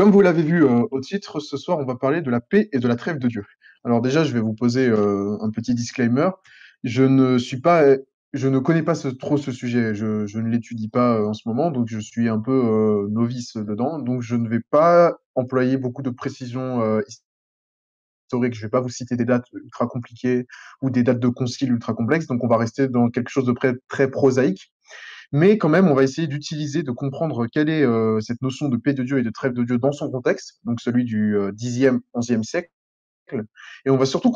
Comme vous l'avez vu au titre, ce soir, on va parler de la paix et de la trêve de Dieu. Alors déjà, je vais vous poser un petit disclaimer. Je ne suis pas, je ne connais pas trop ce sujet. Je ne l'étudie pas en ce moment, donc je suis un peu novice dedans. Donc je ne vais pas employer beaucoup de précisions historiques. Je ne vais pas vous citer des dates ultra compliquées ou des dates de concile ultra complexes. Donc on va rester dans quelque chose de très prosaïque. Mais quand même, on va essayer d'utiliser, de comprendre quelle est cette notion de paix de Dieu et de trêve de Dieu dans son contexte, donc celui du 10e, 11e siècle. Et on va surtout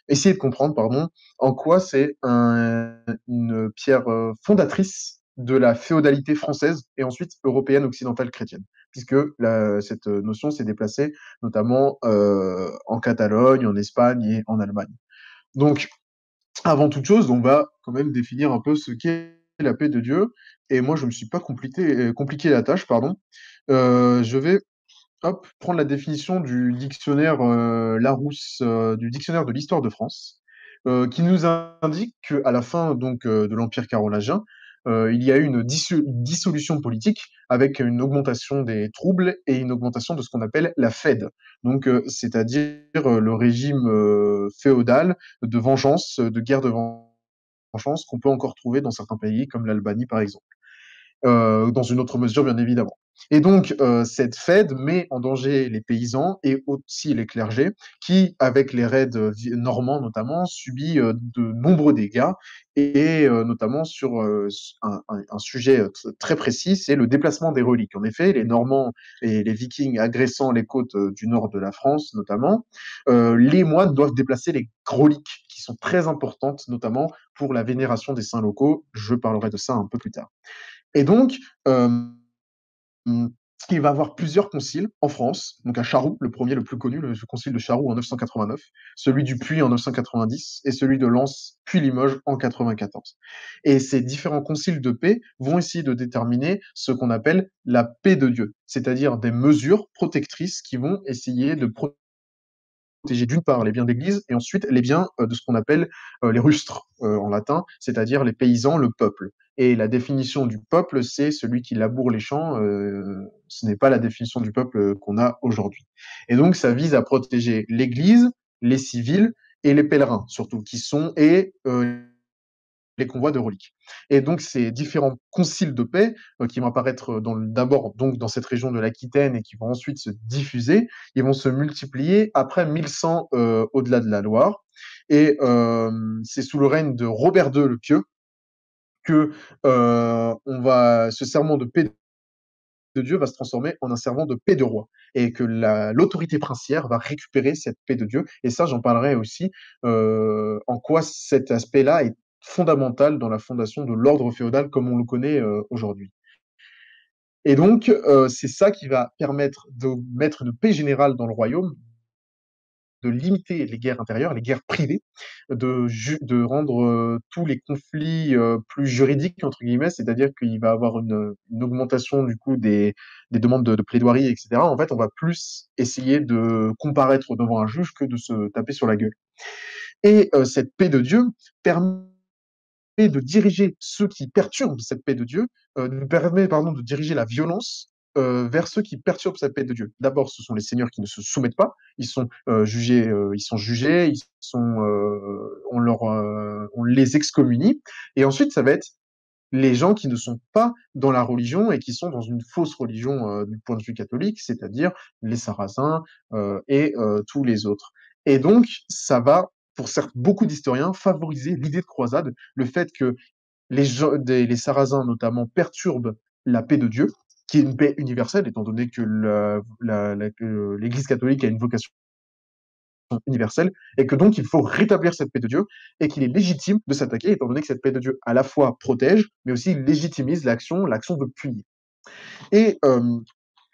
essayer de comprendre, pardon, en quoi c'est une pierre fondatrice de la féodalité française et ensuite européenne, occidentale, chrétienne, puisque cette notion s'est déplacée notamment en Catalogne, en Espagne et en Allemagne. Donc, avant toute chose, on va quand même définir un peu ce qu'est la paix de Dieu. Et moi, je ne me suis pas compliqué la tâche, pardon. Je vais prendre la définition du dictionnaire Larousse, du dictionnaire de l'histoire de France, qui nous indique qu'à la fin de l'Empire carolingien, il y a eu une dissolution politique avec une augmentation des troubles et une augmentation de ce qu'on appelle la Fed. Donc, c'est-à-dire le régime féodal de vengeance, de guerre de vengeance qu'on peut encore trouver dans certains pays comme l'Albanie par exemple, dans une autre mesure bien évidemment. Et donc, cette Fed met en danger les paysans et aussi les clergés, qui, avec les raids normands notamment, subit de nombreux dégâts, et notamment sur un sujet très précis, c'est le déplacement des reliques. En effet, les Normands et les Vikings agressant les côtes du nord de la France notamment, les moines doivent déplacer les reliques, qui sont très importantes, notamment pour la vénération des saints locaux. Je parlerai de ça un peu plus tard. Et donc, il va y avoir plusieurs conciles en France. Donc à Charroux, le premier, le plus connu, le concile de Charroux en 989, celui du Puy en 990 et celui de Lens puis Limoges en 94. Et ces différents conciles de paix vont essayer de déterminer ce qu'on appelle la paix de Dieu, c'est-à-dire des mesures protectrices qui vont essayer de protéger d'une part les biens d'église et ensuite les biens de ce qu'on appelle les rustres en latin, c'est-à-dire les paysans, le peuple. Et la définition du peuple, c'est celui qui laboure les champs. Ce n'est pas la définition du peuple qu'on a aujourd'hui. Et donc, ça vise à protéger l'Église, les civils et les pèlerins, surtout, qui sont et les convois de reliques. Et donc ces différents conciles de paix qui vont apparaître d'abord donc dans cette région de l'Aquitaine et qui vont ensuite se diffuser, ils vont se multiplier après 1100 au-delà de la Loire. Et c'est sous le règne de Robert II le Pieux que ce serment de paix de Dieu va se transformer en un serment de paix de roi et que l'autorité princière va récupérer cette paix de Dieu. Et ça, j'en parlerai aussi en quoi cet aspect-là est fondamental dans la fondation de l'ordre féodal comme on le connaît aujourd'hui. Et donc, c'est ça qui va permettre de mettre une paix générale dans le royaume, de limiter les guerres intérieures, les guerres privées, de rendre tous les conflits plus juridiques, entre guillemets, c'est-à-dire qu'il va y avoir une augmentation du coup des demandes de plaidoirie, etc. En fait, on va plus essayer de comparaître devant un juge que de se taper sur la gueule. Et cette paix de Dieu permet de diriger ceux qui perturbent cette paix de Dieu, nous permet pardon, de diriger la violence vers ceux qui perturbent cette paix de Dieu. D'abord, ce sont les seigneurs qui ne se soumettent pas, jugés, on les excommunie, et ensuite ça va être les gens qui ne sont pas dans la religion et qui sont dans une fausse religion du point de vue catholique, c'est-à-dire les Sarrasins et tous les autres. Et donc, ça va, pour beaucoup d'historiens, favoriser l'idée de croisade, le fait que les Sarrasins notamment perturbent la paix de Dieu, qui est une paix universelle, étant donné que que l'Église catholique a une vocation universelle, et que donc il faut rétablir cette paix de Dieu, et qu'il est légitime de s'attaquer, étant donné que cette paix de Dieu à la fois protège, mais aussi légitimise l'action de punir. Et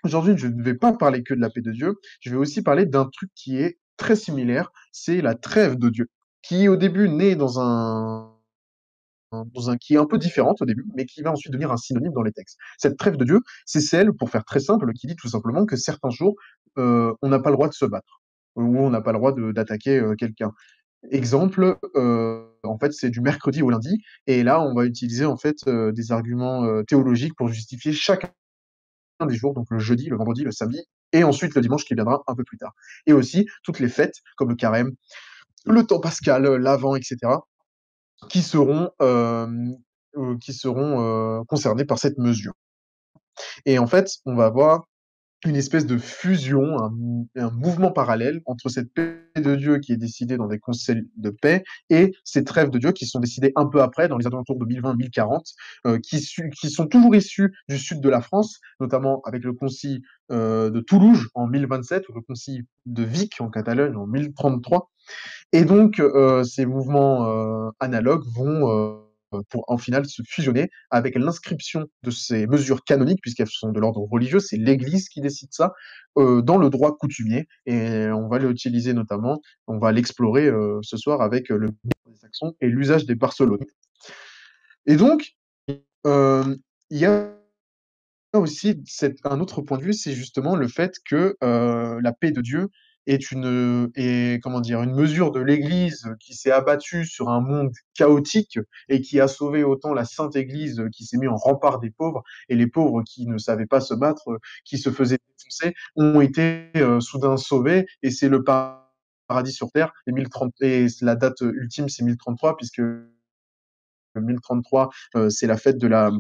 aujourd'hui, je ne vais pas parler que de la paix de Dieu, je vais aussi parler d'un truc qui est très similaire, c'est la trêve de Dieu, qui au début naît qui est un peu différente au début, mais qui va ensuite devenir un synonyme dans les textes. Cette trêve de Dieu, c'est celle, pour faire très simple, qui dit tout simplement que certains jours, on n'a pas le droit de se battre, ou on n'a pas le droit d'attaquer quelqu'un. Exemple, en fait, c'est du mercredi au lundi, et là, on va utiliser en fait des arguments théologiques pour justifier chacun des jours, donc le jeudi, le vendredi, le samedi et ensuite le dimanche qui viendra un peu plus tard. Et aussi toutes les fêtes, comme le carême, le temps pascal, l'Avent, etc., qui seront concernés par cette mesure. Et en fait, on va avoir une espèce de fusion, un mouvement parallèle entre cette paix de Dieu qui est décidée dans des conseils de paix et ces trêves de Dieu qui sont décidées un peu après, dans les alentours de 1020-1040, qui sont toujours issus du sud de la France, notamment avec le concile de Toulouse en 1027 ou le concile de Vic en Catalogne en 1033. Et donc, ces mouvements analogues vont, pour en final se fusionner avec l'inscription de ces mesures canoniques, puisqu'elles sont de l'ordre religieux, c'est l'Église qui décide ça, dans le droit coutumier. Et on va l'utiliser notamment, on va l'explorer ce soir avec le des Saxons et l'usage des Barcelonais. Et donc, il y a aussi un autre point de vue, c'est justement le fait que la paix de Dieu est comment dire, une mesure de l'Église qui s'est abattue sur un monde chaotique et qui a sauvé autant la Sainte Église qui s'est mise en rempart des pauvres, et les pauvres qui ne savaient pas se battre, qui se faisaient défoncer, ont été soudain sauvés, et c'est le paradis sur terre. Et la date ultime, c'est 1033, puisque 1033, c'est la fête de la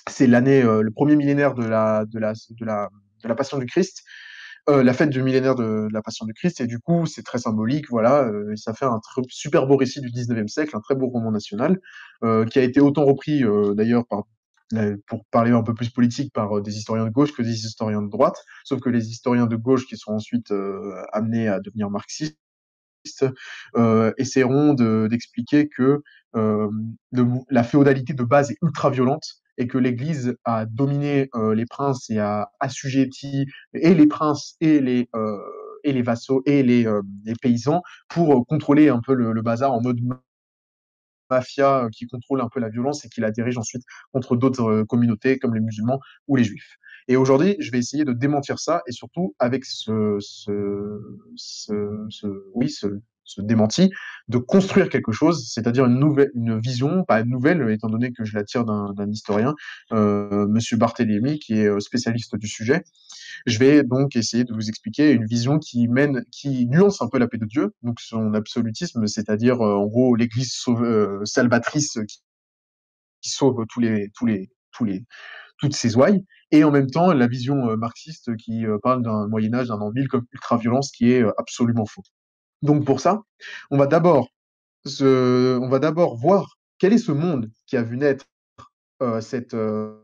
c'est l'année, le premier millénaire de la Passion du Christ, la fête du millénaire de la Passion du Christ, et du coup, c'est très symbolique, voilà, ça fait un super beau récit du 19e siècle, un très beau roman national, qui a été autant repris d'ailleurs pour parler un peu plus politique, par des historiens de gauche que des historiens de droite, sauf que les historiens de gauche qui sont ensuite amenés à devenir marxistes, essaieront d'expliquer que la féodalité de base est ultra violente et que l'Église a dominé les princes et a assujetti et les princes et les vassaux et les paysans pour contrôler un peu le bazar en mode mafia qui contrôle un peu la violence et qui la dirige ensuite contre d'autres communautés comme les musulmans ou les juifs. Et aujourd'hui, je vais essayer de démentir ça, et surtout avec oui, ce démenti, de construire quelque chose, c'est-à-dire une vision, pas une nouvelle, étant donné que je la tire d'un historien, Monsieur Barthélémy, qui est spécialiste du sujet. Je vais donc essayer de vous expliquer une vision qui nuance un peu la paix de Dieu, donc son absolutisme, c'est-à-dire en gros l'Église salvatrice qui sauve toutes ses ouailles, et en même temps la vision marxiste qui parle d'un Moyen Âge, d'un empire comme ultra-violence, qui est absolument faux. Donc pour ça, on va d'abord on va d'abord voir quel est ce monde qui a vu naître euh, cette, euh,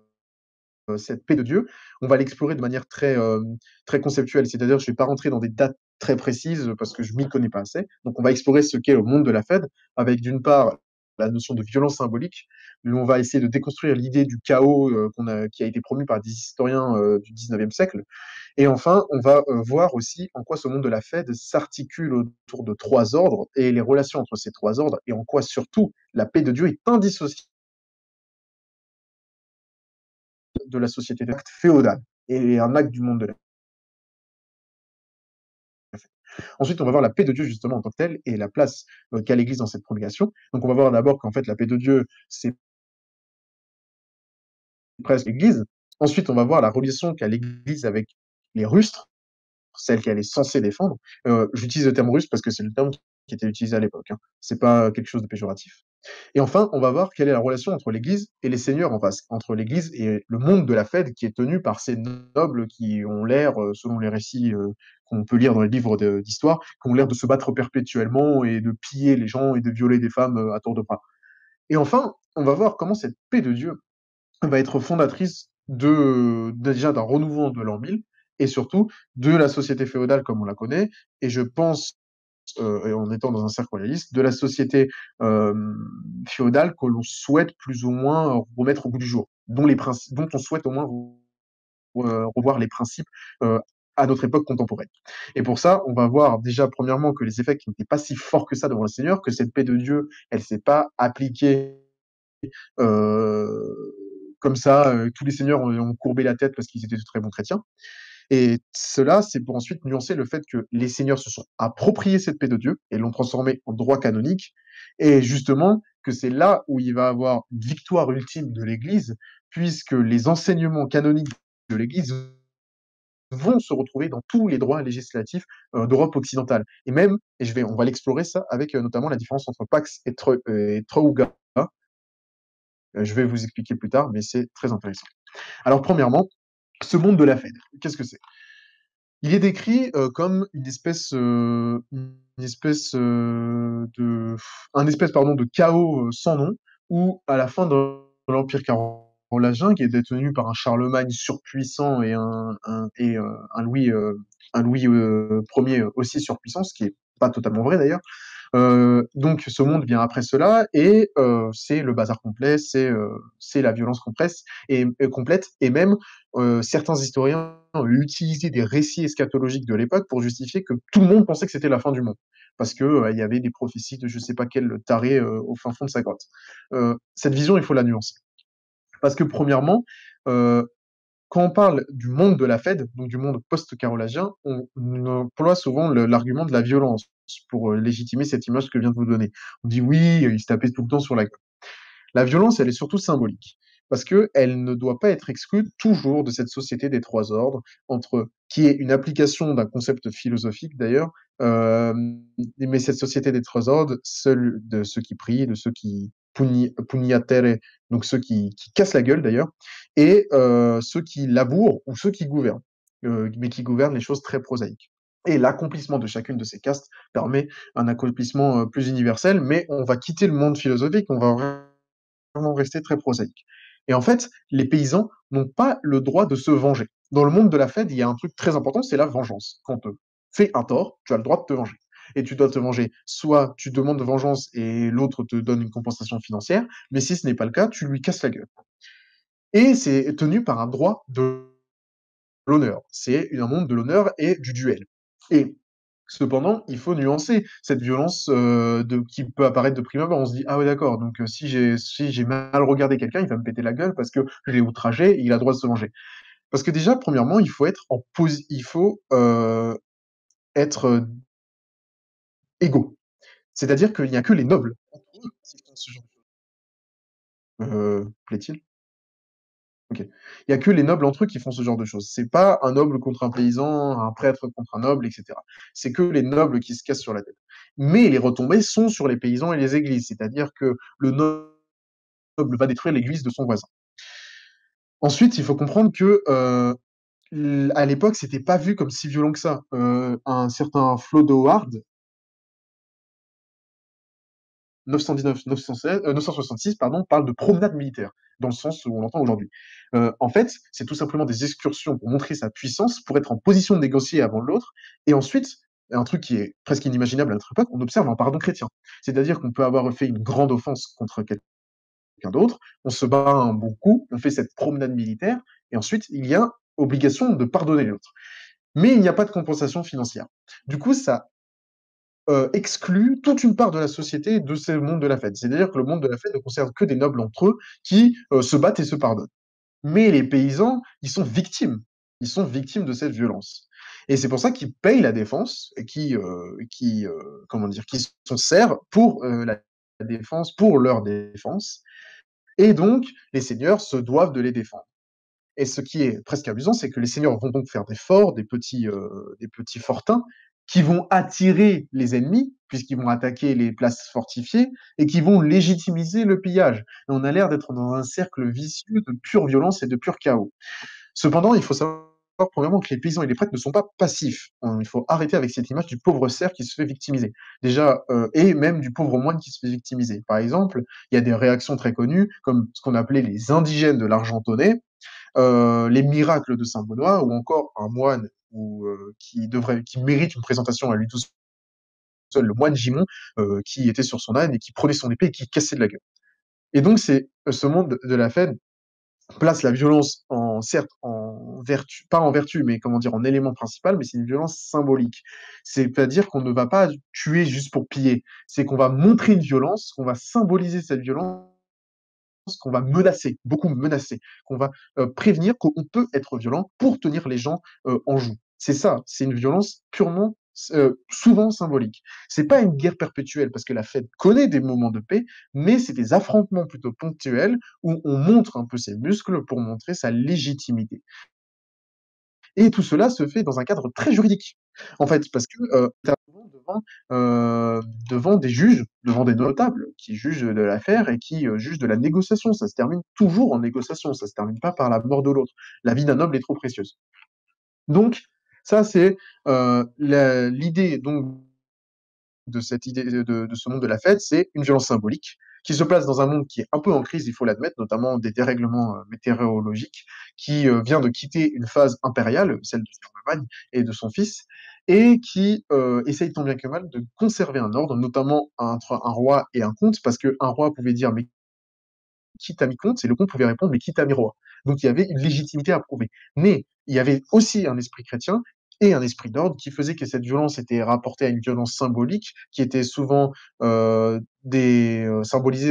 cette paix de Dieu. On va l'explorer de manière très conceptuelle, c'est-à-dire je ne vais pas rentrer dans des dates très précises parce que je m'y connais pas assez. Donc on va explorer ce qu'est le monde de la Fed, avec d'une part la notion de violence symbolique, où on va essayer de déconstruire l'idée du chaos qui a été promu par des historiens du 19e siècle. Et enfin, on va voir aussi en quoi ce monde de la Fed s'articule autour de trois ordres et les relations entre ces trois ordres, et en quoi surtout la paix de Dieu est indissociable de la société d'acte féodale et un acte du monde de la Fed. Ensuite, on va voir la paix de Dieu justement en tant que telle et la place qu'a l'Église dans cette promulgation. Donc on va voir d'abord qu'en fait la paix de Dieu, c'est presque l'Église. Ensuite, on va voir la relation qu'a l'Église avec les rustres, celle qu'elle est censée défendre. J'utilise le terme russe parce que c'est le terme qui était utilisé à l'époque, hein. C'est pas quelque chose de péjoratif. Et enfin, on va voir quelle est la relation entre l'Église et les seigneurs en face, entre l'Église et le monde de la Fed qui est tenu par ces nobles qui ont l'air, selon les récits qu'on peut lire dans les livres d'histoire, qui ont l'air de se battre perpétuellement et de piller les gens et de violer des femmes à tour de bras. Et enfin, on va voir comment cette paix de Dieu va être fondatrice déjà d'un renouveau de l'an 1000 et surtout de la société féodale comme on la connaît. Et je pense, et en étant dans un cercle royaliste, de la société euh, féodale que l'on souhaite plus ou moins remettre au goût du jour, dont on souhaite au moins revoir les principes euh, à notre époque contemporaine. Et pour ça, on va voir déjà premièrement que les effets qui n'étaient pas si forts que ça devant le Seigneur, que cette paix de Dieu, elle ne s'est pas appliquée euh, comme ça, tous les seigneurs ont courbé la tête parce qu'ils étaient de très bons chrétiens. Et cela, c'est pour ensuite nuancer le fait que les seigneurs se sont appropriés cette paix de Dieu et l'ont transformée en droit canonique. Et justement, que c'est là où il va avoir une victoire ultime de l'Église, puisque les enseignements canoniques de l'Église vont se retrouver dans tous les droits législatifs d'Europe occidentale. Et même, on va l'explorer ça avec notamment la différence entre Pax et Trauga. Je vais vous expliquer plus tard, mais c'est très intéressant. Alors, premièrement, ce monde de la Fed, qu'est-ce que c'est? Il est décrit comme une espèce un espèce pardon de chaos sans nom, où à la fin de l'Empire carolingien, qui est détenu par un Charlemagne surpuissant et un Louis Ier aussi surpuissant, ce qui est pas totalement vrai d'ailleurs. Donc ce monde vient après cela et c'est le bazar complet, c'est la violence complète et même certains historiens ont utilisé des récits eschatologiques de l'époque pour justifier que tout le monde pensait que c'était la fin du monde parce que il y avait des prophéties de je sais pas quel taré au fin fond de sa grotte. Cette vision, il faut la nuancer parce que premièrement, euh, quand on parle du monde de la Fed, donc du monde post-carolingien, on emploie souvent l'argument de la violence pour légitimer cette image que je viens de vous donner. On dit oui, il se tapait tout le temps sur la gueule. La violence, elle est surtout symbolique, parce qu'elle ne doit pas être exclue toujours de cette société des trois ordres, qui est une application d'un concept philosophique d'ailleurs, euh, mais cette société des trois ordres, celle de ceux qui prient, de ceux qui pugnatere, donc ceux qui cassent la gueule d'ailleurs, et ceux qui labourent ou ceux qui gouvernent, mais qui gouvernent les choses très prosaïques. Et l'accomplissement de chacune de ces castes permet un accomplissement plus universel, mais on va quitter le monde philosophique, on va vraiment rester très prosaïque. Et en fait, les paysans n'ont pas le droit de se venger. Dans le monde de la Fed, il y a un truc très important, c'est la vengeance. Quand on te fait un tort, tu as le droit de te venger. Et tu dois te venger. Soit tu demandes de vengeance et l'autre te donne une compensation financière, mais si ce n'est pas le cas, tu lui casses la gueule. Et c'est tenu par un droit de l'honneur. C'est un monde de l'honneur et du duel. Et cependant, il faut nuancer cette violence qui peut apparaître de prime abord. On se dit, ah ouais, d'accord, donc si j'ai mal regardé quelqu'un, il va me péter la gueule parce que je l'ai outragé et il a le droit de se venger. Parce que déjà, premièrement, il faut être égaux. C'est-à-dire qu'il n'y a que les nobles qui font ce genre de choses. Plaît-il? Ok. Il n'y a que les nobles entre eux qui font ce genre de choses. C'est pas un noble contre un paysan, un prêtre contre un noble, etc. C'est que les nobles qui se cassent sur la tête. Mais les retombées sont sur les paysans et les églises, c'est-à-dire que le noble va détruire l'église de son voisin. Ensuite, il faut comprendre que à l'époque, c'était pas vu comme si violent que ça. Un certain Flodoard, 966, pardon, parle de promenade militaire, dans le sens où on l'entend aujourd'hui. En fait, c'est tout simplement des excursions pour montrer sa puissance, pour être en position de négocier avant l'autre, et ensuite, un truc qui est presque inimaginable à notre époque, on observe un pardon chrétien. C'est-à-dire qu'on peut avoir fait une grande offense contre quelqu'un d'autre, on se bat un bon coup, on fait cette promenade militaire, et ensuite, il y a obligation de pardonner l'autre. Mais il n'y a pas de compensation financière. Du coup, ça exclut toute une part de la société de ce monde de la fête. C'est-à-dire que le monde de la fête ne concerne que des nobles entre eux qui se battent et se pardonnent. Mais les paysans, ils sont victimes. Ils sont victimes de cette violence. Et c'est pour ça qu'ils payent la défense et comment dire, qui s'en servent pour la défense, pour leur défense. Et donc, les seigneurs se doivent de les défendre. Et ce qui est presque amusant, c'est que les seigneurs vont donc faire des forts, des petits fortins, qui vont attirer les ennemis, puisqu'ils vont attaquer les places fortifiées, et qui vont légitimiser le pillage. Et on a l'air d'être dans un cercle vicieux de pure violence et de pur chaos. Cependant, il faut savoir premièrement que les paysans et les prêtres ne sont pas passifs. Il faut arrêter avec cette image du pauvre cerf qui se fait victimiser. Déjà, et même du pauvre moine qui se fait victimiser. Par exemple, il y a des réactions très connues, comme ce qu'on appelait les indigènes de l'Argentonnais, les miracles de Saint-Benoît, ou encore un moine qui mérite une présentation à lui tout seul, le moine Gimon, qui était sur son âne et qui prenait son épée et qui cassait de la gueule. Et donc, c'est ce monde de la fête place la violence certes, en vertu, pas en vertu, mais comment dire, en élément principal, mais c'est une violence symbolique. C'est-à-dire qu'on ne va pas tuer juste pour piller. C'est qu'on va montrer une violence, qu'on va symboliser cette violence, qu'on va menacer, beaucoup menacer, qu'on va prévenir qu'on peut être violent pour tenir les gens en joue. C'est ça, c'est une violence purement, souvent symbolique. C'est pas une guerre perpétuelle parce que la Fed connaît des moments de paix, mais c'est des affrontements plutôt ponctuels où on montre un peu ses muscles pour montrer sa légitimité. Et tout cela se fait dans un cadre très juridique. En fait, parce que tu es souvent devant des juges, devant des notables qui jugent de l'affaire et qui jugent de la négociation. Ça se termine toujours en négociation, ça se termine pas par la mort de l'autre. La vie d'un noble est trop précieuse. Donc, ça, c'est l'idée donc de cette idée de ce monde de la fête, c'est une violence symbolique qui se place dans un monde qui est un peu en crise, il faut l'admettre, notamment des dérèglements météorologiques, qui vient de quitter une phase impériale, celle de Charlemagne et de son fils, et qui essaye tant bien que mal de conserver un ordre, notamment entre un roi et un comte, parce qu'un roi pouvait dire mais qui t'a mis compte? Et le comte pouvait répondre mais qui t'a mis roi? Donc il y avait une légitimité à prouver. Mais il y avait aussi un esprit chrétien et un esprit d'ordre qui faisait que cette violence était rapportée à une violence symbolique qui était souvent symbolisée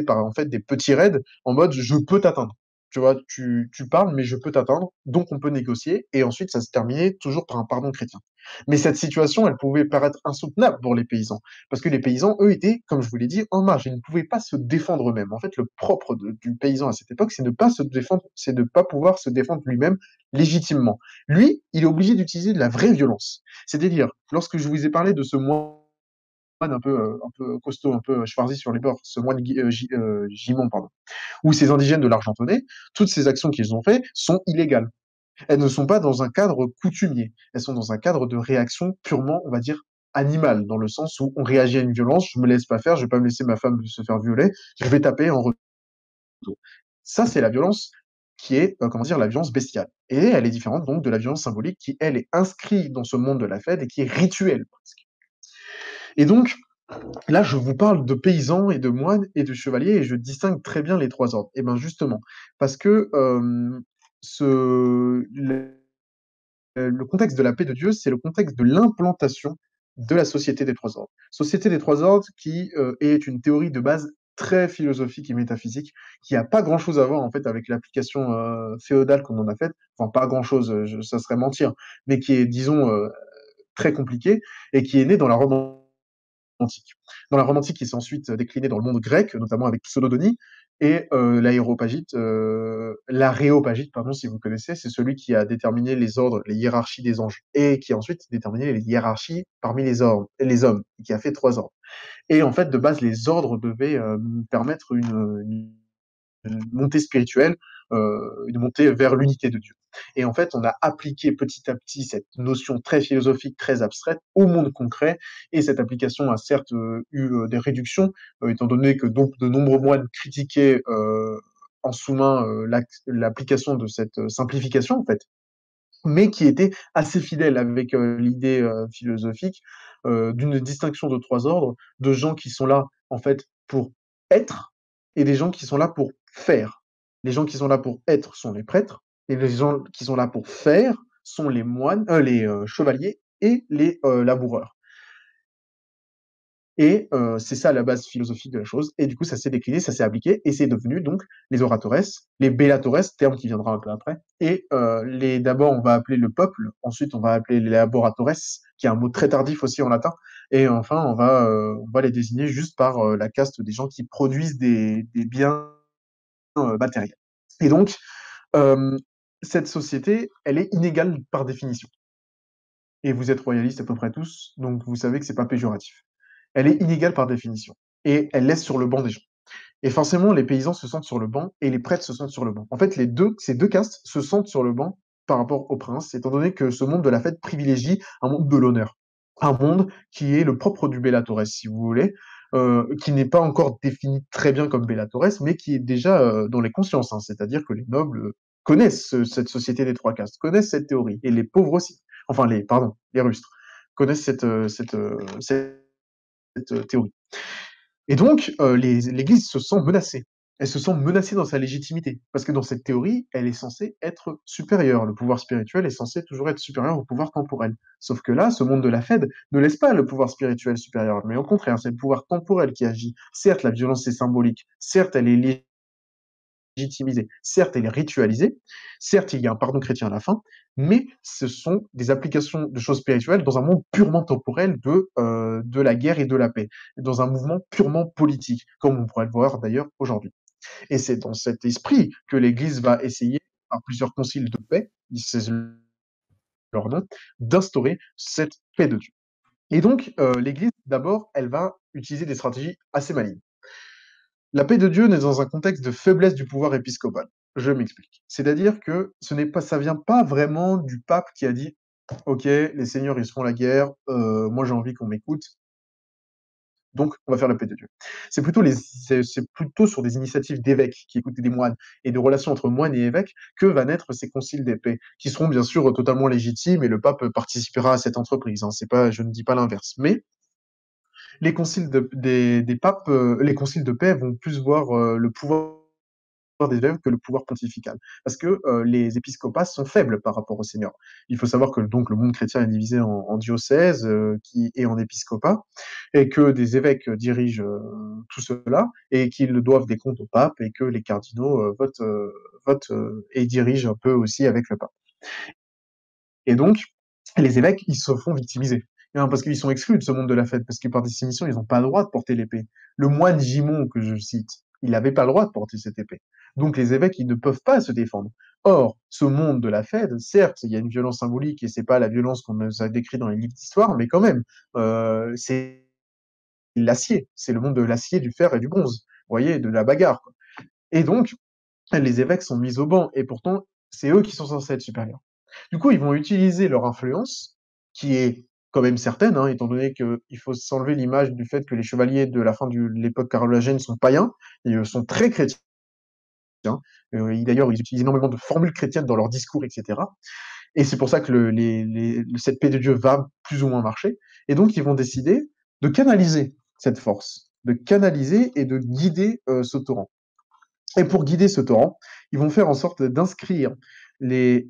par en fait des petits raids en mode je peux t'atteindre. Tu vois, tu parles, mais je peux t'atteindre, donc on peut négocier, et ensuite ça se terminait toujours par un pardon chrétien. Mais cette situation, elle pouvait paraître insoutenable pour les paysans, parce que les paysans, eux, étaient, comme je vous l'ai dit, en marge, ils ne pouvaient pas se défendre eux-mêmes. En fait, le propre du paysan à cette époque, c'est ne pas se défendre, c'est de ne pas pouvoir se défendre lui-même légitimement. Lui, il est obligé d'utiliser de la vraie violence. C'est-à-dire, lorsque je vous ai parlé de ce moine un peu costaud, un peu schwarzy sur les bords, ce moine Gimon, pardon, ou ces indigènes de l'Argentonnais, toutes ces actions qu'ils ont faites sont illégales. Elles ne sont pas dans un cadre coutumier, elles sont dans un cadre de réaction purement, on va dire, animale, dans le sens où on réagit à une violence, je me laisse pas faire, je vais pas me laisser ma femme se faire violer, je vais taper en retour. Ça, c'est la violence qui est, comment dire, la violence bestiale. Et elle est différente donc de la violence symbolique qui, elle, est inscrite dans ce monde de la fête et qui est rituelle presque. Et donc, là, je vous parle de paysans et de moines et de chevaliers et je distingue très bien les trois ordres. Et bien justement, parce que ce, le contexte de la paix de Dieu, c'est le contexte de l'implantation de la Société des Trois Ordres. Société des Trois Ordres qui est une théorie de base très philosophique et métaphysique, qui n'a pas grand-chose à voir en fait avec l'application féodale qu'on en a faite, enfin pas grand-chose, ça serait mentir, mais qui est, disons, très compliquée et qui est née dans la Rome antique. Dans la Rome antique, qui s'est ensuite déclinée dans le monde grec, notamment avec Pseudodonie, et l'aréopagite, pardon, si vous connaissez, c'est celui qui a déterminé les ordres, les hiérarchies des anges, et qui a ensuite déterminé les hiérarchies parmi les hommes, et qui a fait trois ordres. Et en fait, de base, les ordres devaient permettre une montée spirituelle, une montée vers l'unité de Dieu. Et en fait, on a appliqué petit à petit cette notion très philosophique, très abstraite au monde concret, et cette application a certes eu des réductions, étant donné que donc de nombreux moines critiquaient en sous-main l'application de cette simplification, en fait, mais qui était assez fidèle avec l'idée philosophique d'une distinction de trois ordres, de gens qui sont là, en fait, pour être, et des gens qui sont là pour faire. Les gens qui sont là pour être sont les prêtres, et les gens qui sont là pour faire sont les moines, les chevaliers et les laboureurs. Et c'est ça la base philosophique de la chose. Et du coup, ça s'est décliné, ça s'est appliqué, et c'est devenu donc les oratores, les bellatores, terme qui viendra un peu après. Et d'abord, on va appeler le peuple, ensuite, on va appeler les laboratores, qui est un mot très tardif aussi en latin. Et enfin, on va les désigner juste par la caste des gens qui produisent des biens matériels. Et donc, euh, cette société, elle est inégale par définition. Et vous êtes royalistes à peu près tous, donc vous savez que c'est pas péjoratif. Elle est inégale par définition. Et elle laisse sur le banc des gens. Et forcément, les paysans se sentent sur le banc et les prêtres se sentent sur le banc. En fait, ces deux castes se sentent sur le banc par rapport au prince, étant donné que ce monde de la fête privilégie un monde de l'honneur. Un monde qui est le propre du Bellatores, si vous voulez, qui n'est pas encore défini très bien comme Bellatores, mais qui est déjà dans les consciences. Hein. C'est-à-dire que les nobles connaissent cette société des trois castes, connaissent cette théorie, et les pauvres aussi. Enfin, les rustres connaissent cette théorie. Et donc, l'Église se sent menacée. Elle se sent menacée dans sa légitimité, parce que dans cette théorie, elle est censée être supérieure. Le pouvoir spirituel est censé toujours être supérieur au pouvoir temporel. Sauf que là, ce monde de la Fed ne laisse pas le pouvoir spirituel supérieur, mais au contraire, c'est le pouvoir temporel qui agit. Certes, la violence est symbolique, certes, elle est légitimisée, certes, elle est ritualisée, certes, il y a un pardon chrétien à la fin, mais ce sont des applications de choses spirituelles dans un monde purement temporel de la guerre et de la paix, dans un mouvement purement politique, comme on pourrait le voir d'ailleurs aujourd'hui. Et c'est dans cet esprit que l'Église va essayer, par plusieurs conciles de paix, leur nom, d'instaurer cette paix de Dieu. Et donc, l'Église, d'abord, elle va utiliser des stratégies assez malignes. La paix de Dieu n'est dans un contexte de faiblesse du pouvoir épiscopal. Je m'explique. C'est-à-dire que ça vient pas vraiment du pape qui a dit, ok, les seigneurs ils se font la guerre, moi j'ai envie qu'on m'écoute, donc on va faire la paix de Dieu. C'est plutôt sur des initiatives d'évêques qui écoutent des moines et de relations entre moines et évêques que va naître ces conciles des paix, qui seront bien sûr totalement légitimes et le pape participera à cette entreprise. Hein, c'est pas, je ne dis pas l'inverse, mais des papes, les conciles de paix vont plus voir le pouvoir des évêques que le pouvoir pontifical. Parce que les épiscopats sont faibles par rapport aux seigneurs. Il faut savoir que donc, le monde chrétien est divisé en diocèses et en épiscopats, et que des évêques dirigent tout cela, et qu'ils doivent des comptes au pape, et que les cardinaux votent et dirigent un peu aussi avec le pape. Et donc, les évêques, ils se font victimiser. Hein, parce qu'ils sont exclus de ce monde de la fête, parce que par définition, ils n'ont pas le droit de porter l'épée. Le moine Gimon, que je cite, il n'avait pas le droit de porter cette épée. Donc les évêques, ils ne peuvent pas se défendre. Or, ce monde de la fête, certes, il y a une violence symbolique, et c'est pas la violence qu'on nous a décrite dans les livres d'histoire, mais quand même, c'est l'acier. C'est le monde de l'acier, du fer et du bronze. Vous voyez, de la bagarre, quoi. Et donc, les évêques sont mis au banc, et pourtant, c'est eux qui sont censés être supérieurs. Du coup, ils vont utiliser leur influence, qui est quand même certaine, hein, étant donné qu'il faut s'enlever l'image du fait que les chevaliers de la fin de l'époque carolingienne sont païens, et sont très chrétiens. D'ailleurs, ils utilisent énormément de formules chrétiennes dans leurs discours, etc. Et c'est pour ça que cette paix de Dieu va plus ou moins marcher. Et donc, ils vont décider de canaliser cette force, de canaliser et de guider ce torrent. Et pour guider ce torrent, ils vont faire en sorte d'inscrire les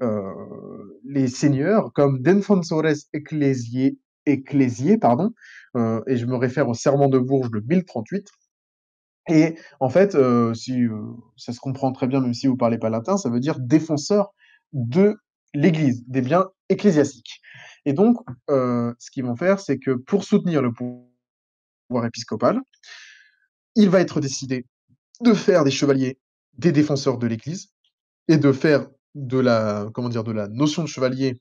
seigneurs comme defensores ecclesiae, pardon, et je me réfère au serment de Bourges de 1038. Et en fait, si ça se comprend très bien, même si vous parlez pas latin, ça veut dire défenseur de l'Église, des biens ecclésiastiques. Et donc, ce qu'ils vont faire, c'est que pour soutenir le pouvoir épiscopal, il va être décidé de faire des chevaliers des défenseurs de l'Église et de faire de la notion de chevalier,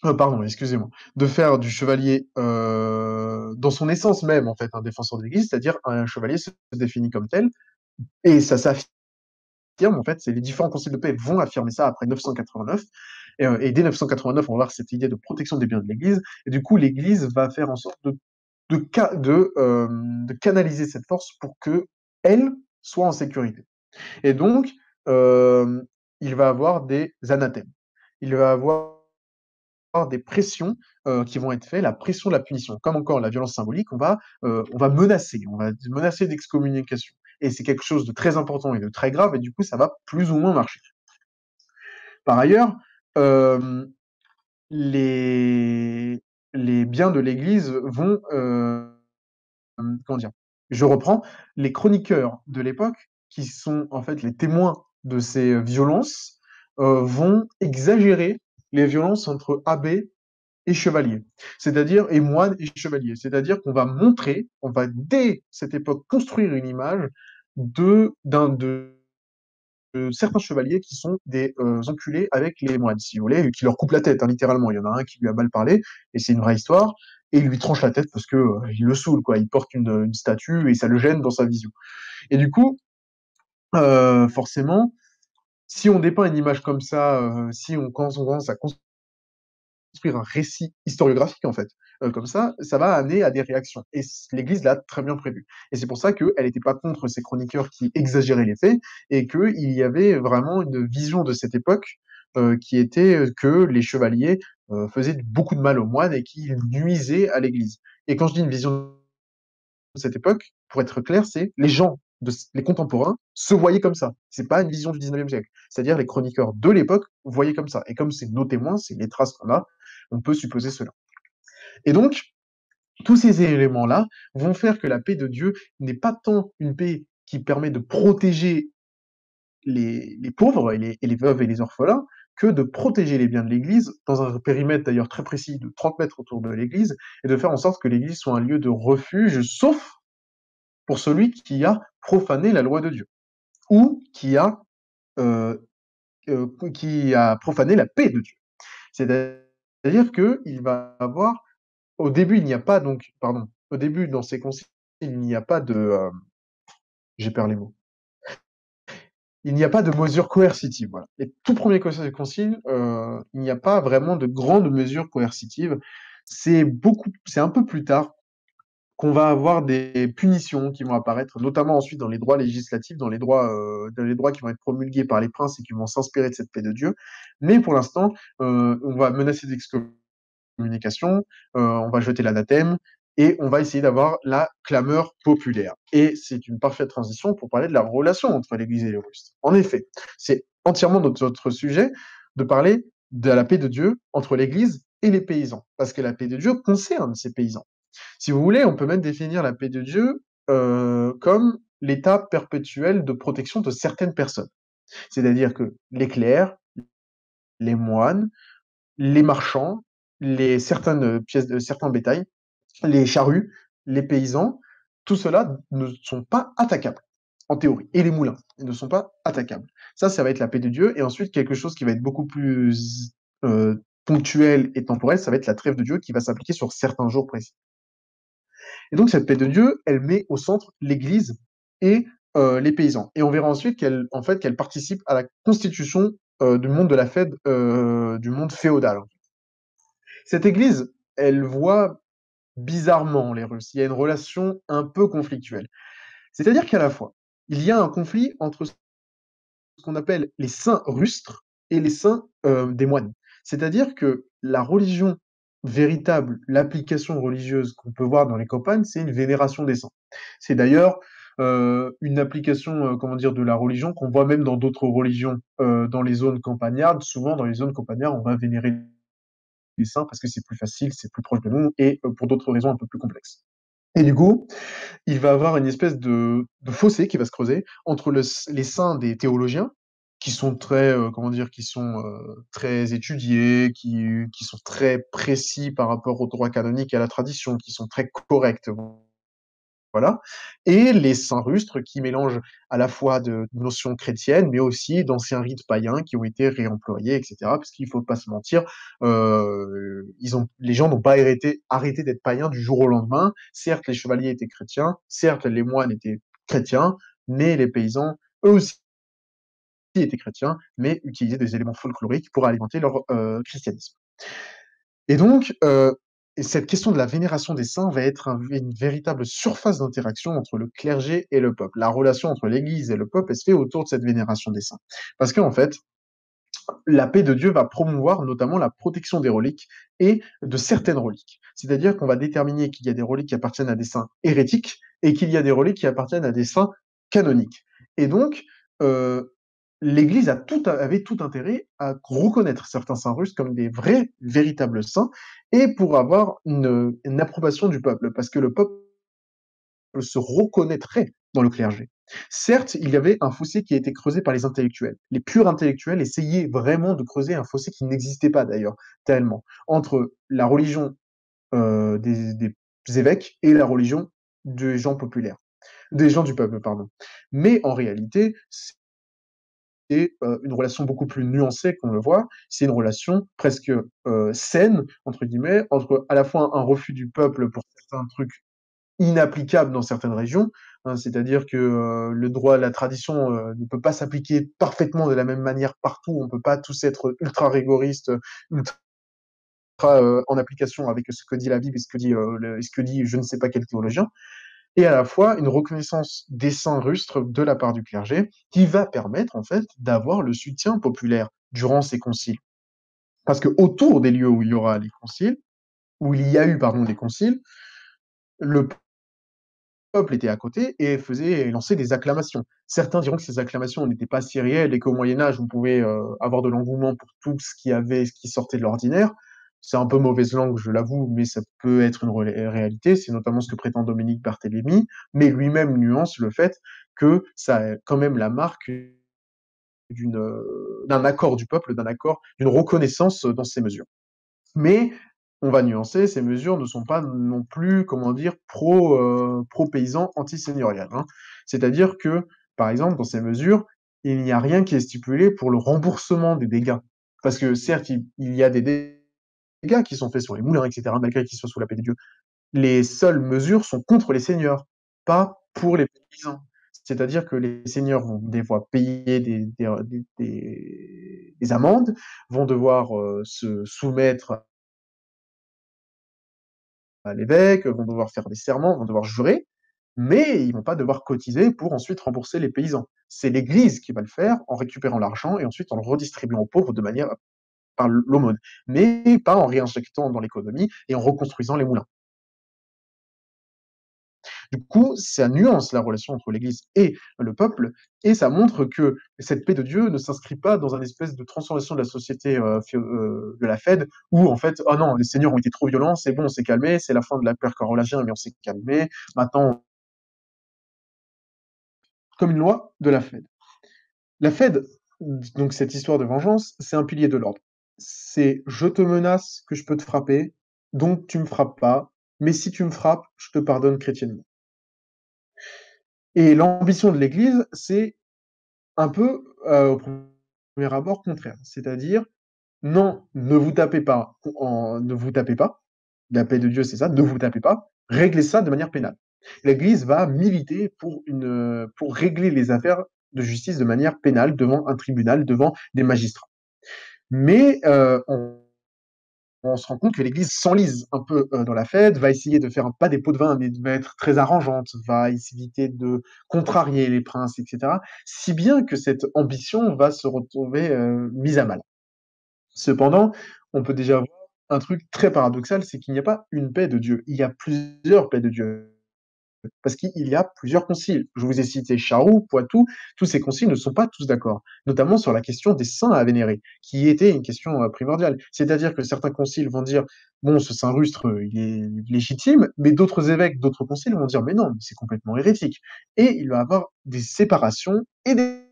pardon, excusez-moi, de faire du chevalier dans son essence même, en fait, un défenseur de l'Église, c'est-à-dire un chevalier se définit comme tel, et ça s'affirme, en fait, c'est les différents conciles de paix vont affirmer ça après 989, et dès 989, on va voir cette idée de protection des biens de l'Église, et du coup, l'Église va faire en sorte de canaliser cette force pour que elle soit en sécurité. Et donc, euh, il va avoir des anathèmes. Il va avoir des pressions qui vont être faites, la pression de la punition. Comme encore la violence symbolique, on va menacer d'excommunication. Et c'est quelque chose de très important et de très grave, et du coup, ça va plus ou moins marcher. Par ailleurs, euh, les, les biens de l'Église vont, comment dire, je reprends, les chroniqueurs de l'époque, qui sont en fait les témoins de ces violences, vont exagérer les violences entre abbés et chevaliers, c'est-à-dire et moines et chevaliers, c'est-à-dire qu'on va montrer, on va dès cette époque construire une image de certains chevaliers qui sont des enculés avec les moines, si vous voulez, qui leur coupent la tête, hein, littéralement. Il y en a un qui lui a mal parlé, et c'est une vraie histoire, et il lui tranche la tête parce que il le saoule, quoi. Il porte une statue et ça le gêne dans sa vision. Et du coup, forcément, si on dépeint une image comme ça, si on commence à construire un récit historiographique, en fait, comme ça va amener à des réactions. Et l'Église l'a très bien prévu. Et c'est pour ça qu'elle n'était pas contre ces chroniqueurs qui exagéraient les faits, et qu'il y avait vraiment une vision de cette époque qui était que les chevaliers faisaient beaucoup de mal aux moines et qui nuisaient à l'Église. Et quand je dis une vision de cette époque, pour être clair, c'est les gens, les contemporains, se voyaient comme ça. C'est pas une vision du 19e siècle. C'est-à-dire les chroniqueurs de l'époque voyaient comme ça. Et comme c'est nos témoins, c'est les traces qu'on a, on peut supposer cela. Et donc, tous ces éléments-là vont faire que la paix de Dieu n'est pas tant une paix qui permet de protéger les pauvres et les veuves et les orphelins, que de protéger les biens de l'Église, dans un périmètre d'ailleurs très précis de 30 mètres autour de l'Église, et de faire en sorte que l'Église soit un lieu de refuge, sauf pour celui qui a profané la loi de Dieu, ou euh, qui a profané la paix de Dieu. C'est-à-dire C'est-à-dire qu'il va avoir, au début, il n'y a pas donc, pardon, au début, dans ces conciles, il n'y a pas de, j'ai perdu les mots. Il n'y a pas de mesures coercitives, voilà. Les tout premiers conciles, il n'y a pas vraiment de grandes mesures coercitives. C'est un peu plus tard qu'on va avoir des punitions qui vont apparaître, notamment ensuite dans les droits législatifs, dans les droits qui vont être promulgués par les princes et qui vont s'inspirer de cette paix de Dieu. Mais pour l'instant, on va menacer d'excommunication, on va jeter l'anathème et on va essayer d'avoir la clameur populaire. Et c'est une parfaite transition pour parler de la relation entre l'Église et les Russes. En effet, c'est entièrement notre sujet de parler de la paix de Dieu entre l'Église et les paysans, parce que la paix de Dieu concerne ces paysans. Si vous voulez, on peut même définir la paix de Dieu comme l'état perpétuel de protection de certaines personnes. C'est-à-dire que les clercs, les moines, les marchands, certaines pièces de certains bétails, les charrues, les paysans, tout cela ne sont pas attaquables, en théorie. Et les moulins, ils ne sont pas attaquables. Ça va être la paix de Dieu. Et ensuite, quelque chose qui va être beaucoup plus ponctuel et temporel, ça va être la trêve de Dieu qui va s'appliquer sur certains jours précis. Et donc, cette paix de Dieu, elle met au centre l'Église et les paysans. Et on verra ensuite qu'elle participe à la constitution du monde de la fête, du monde féodal. Cette Église, elle voit bizarrement les Russes. Il y a une relation un peu conflictuelle. C'est-à-dire qu'à la fois, il y a un conflit entre ce qu'on appelle les saints rustres et les saints des moines. C'est-à-dire que la religion véritable, l'application religieuse qu'on peut voir dans les campagnes, c'est une vénération des saints. C'est d'ailleurs une application, comment dire, de la religion qu'on voit même dans d'autres religions, dans les zones campagnardes. Souvent, dans les zones campagnardes, on va vénérer les saints parce que c'est plus facile, c'est plus proche de nous et pour d'autres raisons un peu plus complexes. Et du coup, il va avoir une espèce de fossé qui va se creuser entre les saints des théologiens, qui sont très, comment dire, qui sont très étudiés, qui sont très précis par rapport au droit canonique et à la tradition, qui sont très corrects, voilà. Et les saints rustres qui mélangent à la fois de notions chrétiennes, mais aussi d'anciens rites païens qui ont été réemployés, etc. Parce qu'il ne faut pas se mentir, les gens n'ont pas arrêté d'être païens du jour au lendemain. Certes, les chevaliers étaient chrétiens, certes, les moines étaient chrétiens, mais les paysans, eux aussi, étaient chrétiens, mais utilisaient des éléments folkloriques pour alimenter leur christianisme. Et donc, cette question de la vénération des saints va être une véritable surface d'interaction entre le clergé et le peuple. La relation entre l'Église et le peuple, elle se fait autour de cette vénération des saints. Parce qu'en fait, la paix de Dieu va promouvoir notamment la protection des reliques et de certaines reliques. C'est-à-dire qu'on va déterminer qu'il y a des reliques qui appartiennent à des saints hérétiques et qu'il y a des reliques qui appartiennent à des saints canoniques. Et donc, l'Église avait tout intérêt à reconnaître certains saints russes comme des vrais, véritables saints, et pour avoir une approbation du peuple, parce que le peuple se reconnaîtrait dans le clergé. Certes, il y avait un fossé qui a été creusé par les intellectuels. Les purs intellectuels essayaient vraiment de creuser un fossé qui n'existait pas d'ailleurs, tellement, entre la religion des évêques et la religion des gens populaires, des gens du peuple, pardon. Mais en réalité, c'est une relation beaucoup plus nuancée qu'on le voit. C'est une relation presque saine, entre guillemets, entre à la fois un refus du peuple pour certains trucs inapplicables dans certaines régions, hein, c'est-à-dire que le droit, la tradition ne peut pas s'appliquer parfaitement de la même manière partout. On ne peut pas tous être ultra rigoristes, ultra en application avec ce que dit la Bible et ce que dit je ne sais pas quel théologien, et à la fois une reconnaissance des saints rustres de la part du clergé qui va permettre en fait d'avoir le soutien populaire durant ces conciles. Parce que autour des lieux où il y aura les conciles, où il y a eu pardon les conciles, le peuple était à côté et faisait lancer des acclamations. Certains diront que ces acclamations n'étaient pas si réelles et qu'au Moyen Âge, on pouvait avoir de l'engouement pour tout ce qui sortait de l'ordinaire. C'est un peu mauvaise langue, je l'avoue, mais ça peut être une réalité. C'est notamment ce que prétend Dominique Barthélemy, mais lui-même nuance le fait que ça a quand même la marque d'un accord du peuple, d'un accord, d'une reconnaissance dans ces mesures. Mais on va nuancer, ces mesures ne sont pas non plus, comment dire, pro-paysans anti-seigneuriales, hein. C'est-à-dire que, par exemple, dans ces mesures, il n'y a rien qui est stipulé pour le remboursement des dégâts. Parce que certes, il y a des dégâts qui sont faits sur les moulins, etc., malgré qu'ils soient sous la paix de Dieu, les seules mesures sont contre les seigneurs, pas pour les paysans. C'est-à-dire que les seigneurs vont devoir payer des amendes, vont devoir se soumettre à l'évêque, vont devoir faire des serments, vont devoir jurer, mais ils vont pas devoir cotiser pour ensuite rembourser les paysans. C'est l'Église qui va le faire en récupérant l'argent et ensuite en le redistribuant aux pauvres de manière par l'aumône, mais pas en réinjectant dans l'économie et en reconstruisant les moulins. Du coup, ça nuance la relation entre l'Église et le peuple, et ça montre que cette paix de Dieu ne s'inscrit pas dans une espèce de transformation de la société de la Fed, où en fait, oh non, les seigneurs ont été trop violents, c'est bon, on s'est calmé, c'est la fin de la peur carolingien, mais on s'est calmé, maintenant, comme une loi de la Fed. La Fed, donc cette histoire de vengeance, c'est un pilier de l'ordre. C'est je te menace que je peux te frapper, donc tu me frappes pas, mais si tu me frappes, je te pardonne chrétiennement. Et l'ambition de l'Église, c'est un peu, au premier abord, contraire. C'est-à-dire, non, ne vous tapez pas, ne vous tapez pas. La paix de Dieu, c'est ça, ne vous tapez pas. Réglez ça de manière pénale. L'Église va militer pour régler les affaires de justice de manière pénale devant un tribunal, devant des magistrats. Mais on se rend compte que l'Église s'enlise un peu dans la fête, va essayer de faire pas des pots de vin, mais va être très arrangeante, va éviter de contrarier les princes, etc. Si bien que cette ambition va se retrouver mise à mal. Cependant, on peut déjà voir un truc très paradoxal, c'est qu'il n'y a pas une paix de Dieu, il y a plusieurs paix de Dieu. Parce qu'il y a plusieurs conciles. Je vous ai cité Charroux, Poitou, tous ces conciles ne sont pas tous d'accord, notamment sur la question des saints à vénérer, qui était une question primordiale. C'est-à-dire que certains conciles vont dire, bon, ce saint rustre, il est légitime, mais d'autres évêques, d'autres conciles vont dire, mais non, c'est complètement hérétique. Et il va y avoir des séparations et des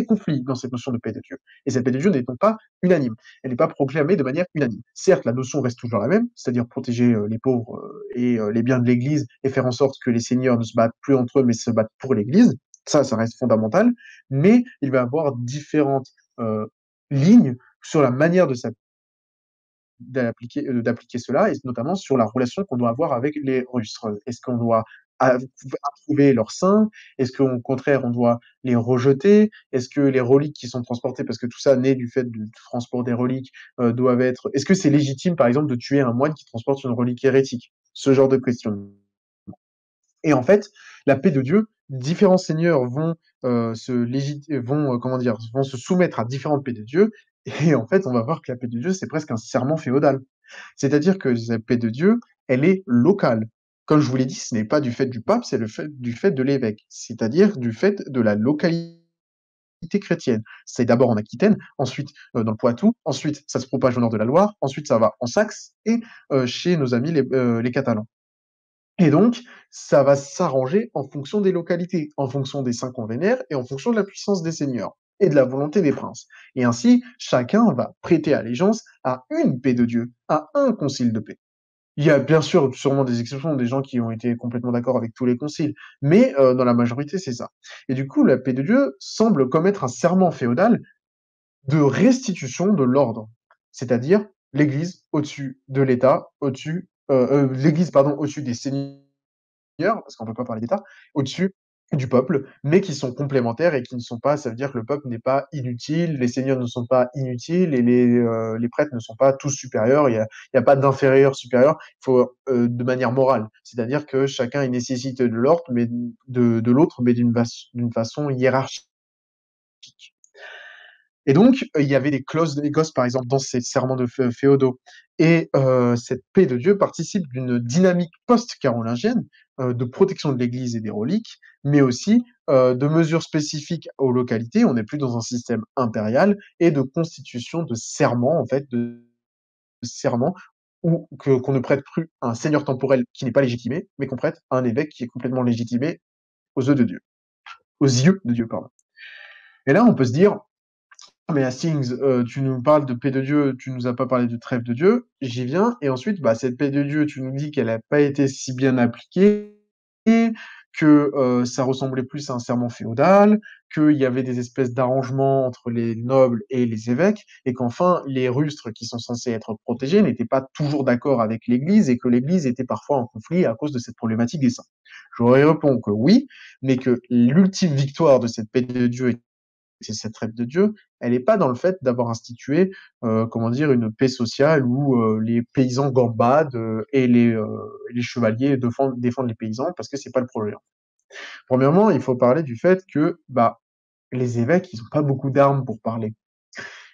conflits dans cette notion de paix de Dieu. Et cette paix de Dieu n'est donc pas unanime. Elle n'est pas proclamée de manière unanime. Certes, la notion reste toujours la même, c'est-à-dire protéger les pauvres et les biens de l'Église et faire en sorte que les seigneurs ne se battent plus entre eux, mais se battent pour l'Église. Ça reste fondamental. Mais il va y avoir différentes lignes sur la manière d'appliquer cela, et notamment sur la relation qu'on doit avoir avec les rustres. Est-ce qu'on doit approuver leurs saints? Est-ce qu'au contraire, on doit les rejeter? Est-ce que les reliques qui sont transportées, parce que tout ça naît du fait du transport des reliques, doivent être... Est-ce que c'est légitime, par exemple, de tuer un moine qui transporte une relique hérétique? Ce genre de questions. Et en fait, la paix de Dieu, différents seigneurs vont comment dire, vont se soumettre à différentes paix de Dieu. Et en fait, on va voir que la paix de Dieu, c'est presque un serment féodal. C'est-à-dire que la paix de Dieu, elle est locale. Comme je vous l'ai dit, ce n'est pas du fait du pape, c'est du fait de l'évêque. C'est-à-dire du fait de la localité chrétienne. C'est d'abord en Aquitaine, ensuite dans le Poitou, ensuite ça se propage au nord de la Loire, ensuite ça va en Saxe et chez nos amis les Catalans. Et donc, ça va s'arranger en fonction des localités, en fonction des saints qu'on vénère et en fonction de la puissance des seigneurs et de la volonté des princes. Et ainsi, chacun va prêter allégeance à une paix de Dieu, à un concile de paix. Il y a bien sûr sûrement des exceptions, des gens qui ont été complètement d'accord avec tous les conciles, mais dans la majorité, c'est ça. Et du coup, la paix de Dieu semble comme être un serment féodal de restitution de l'ordre, c'est-à-dire l'Église au-dessus de l'État, l'Église pardon au-dessus des seigneurs, parce qu'on ne peut pas parler d'État, au-dessus du peuple, mais qui sont complémentaires et qui ne sont pas, ça veut dire que le peuple n'est pas inutile, les seigneurs ne sont pas inutiles et les prêtres ne sont pas tous supérieurs, il y a pas d'inférieur supérieur, il faut de manière morale, c'est-à-dire que chacun a une nécessité de l'ordre, mais de l'autre, mais d'une façon hiérarchique. Et donc, il y avait des clauses de négoce, par exemple, dans ces serments de féodaux. Et cette paix de Dieu participe d'une dynamique post-carolingienne de protection de l'Église et des reliques, mais aussi de mesures spécifiques aux localités. On n'est plus dans un système impérial et de constitution de serments, en fait, de serments qu'on ne prête plus à un seigneur temporel qui n'est pas légitimé, mais qu'on prête à un évêque qui est complètement légitimé aux yeux de Dieu. Aux yeux de Dieu, pardon. Et là, on peut se dire, mais Hastings, tu nous parles de paix de Dieu, tu nous as pas parlé de trêve de Dieu. J'y viens. Et ensuite, bah, cette paix de Dieu, tu nous dis qu'elle n'a pas été si bien appliquée. que ça ressemblait plus à un serment féodal, qu'il y avait des espèces d'arrangements entre les nobles et les évêques, et qu'enfin, les rustres qui sont censés être protégés n'étaient pas toujours d'accord avec l'Église, et que l'Église était parfois en conflit à cause de cette problématique des saints. Je réponds que oui, mais que l'ultime victoire de cette paix de Dieu et cette trêve de Dieu, elle n'est pas dans le fait d'avoir institué, comment dire, une paix sociale où les paysans gambadent et les chevaliers défendent les paysans, parce que c'est pas le problème. Premièrement, il faut parler du fait que bah, les évêques, ils n'ont pas beaucoup d'armes pour parler.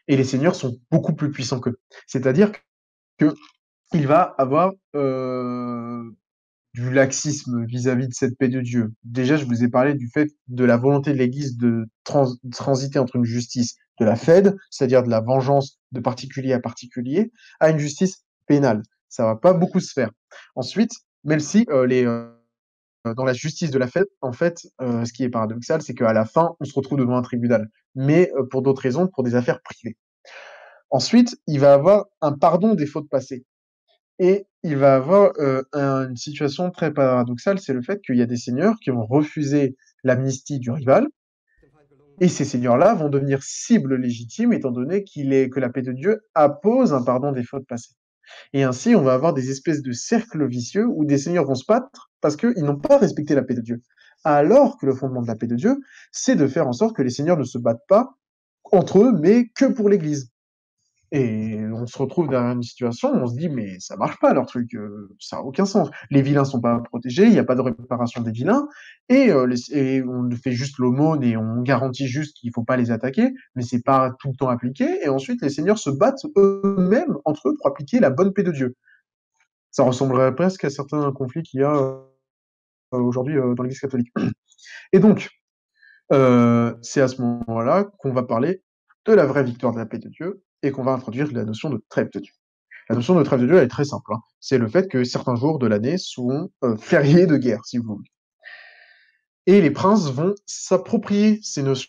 Et les seigneurs sont beaucoup plus puissants qu'eux. C'est-à-dire que il va avoir du laxisme vis-à-vis de cette paix de Dieu. Déjà, je vous ai parlé du fait de la volonté de l'Église de transiter entre une justice de la Fed, c'est-à-dire de la vengeance de particulier à particulier, à une justice pénale. Ça va pas beaucoup se faire. Ensuite, même si dans la justice de la Fed, en fait, ce qui est paradoxal, c'est qu'à la fin, on se retrouve devant un tribunal, mais pour d'autres raisons, pour des affaires privées. Ensuite, il va avoir un pardon des fautes passées. Et il va avoir une situation très paradoxale, c'est le fait qu'il y a des seigneurs qui vont refuser l'amnistie du rival, et ces seigneurs-là vont devenir cibles légitimes, étant donné que la paix de Dieu appose un pardon des fautes passées. Et ainsi, on va avoir des espèces de cercles vicieux où des seigneurs vont se battre parce qu'ils n'ont pas respecté la paix de Dieu. Alors que le fondement de la paix de Dieu, c'est de faire en sorte que les seigneurs ne se battent pas entre eux, mais que pour l'Église. Et on se retrouve dans une situation où on se dit, mais ça marche pas leur truc, ça a aucun sens. Les vilains sont pas protégés, il n'y a pas de réparation des vilains, et on fait juste l'aumône et on garantit juste qu'il faut pas les attaquer, mais c'est pas tout le temps appliqué. Et ensuite, les seigneurs se battent eux-mêmes entre eux pour appliquer la bonne paix de Dieu. Ça ressemblerait presque à certains conflits qu'il y a aujourd'hui dans l'Église catholique. Et donc, c'est à ce moment-là qu'on va parler de la vraie victoire de la paix de Dieu et qu'on va introduire la notion de trêve de Dieu. La notion de trêve de Dieu, elle est très simple, hein. C'est le fait que certains jours de l'année sont fériés de guerre, si vous voulez. Et les princes vont s'approprier ces notions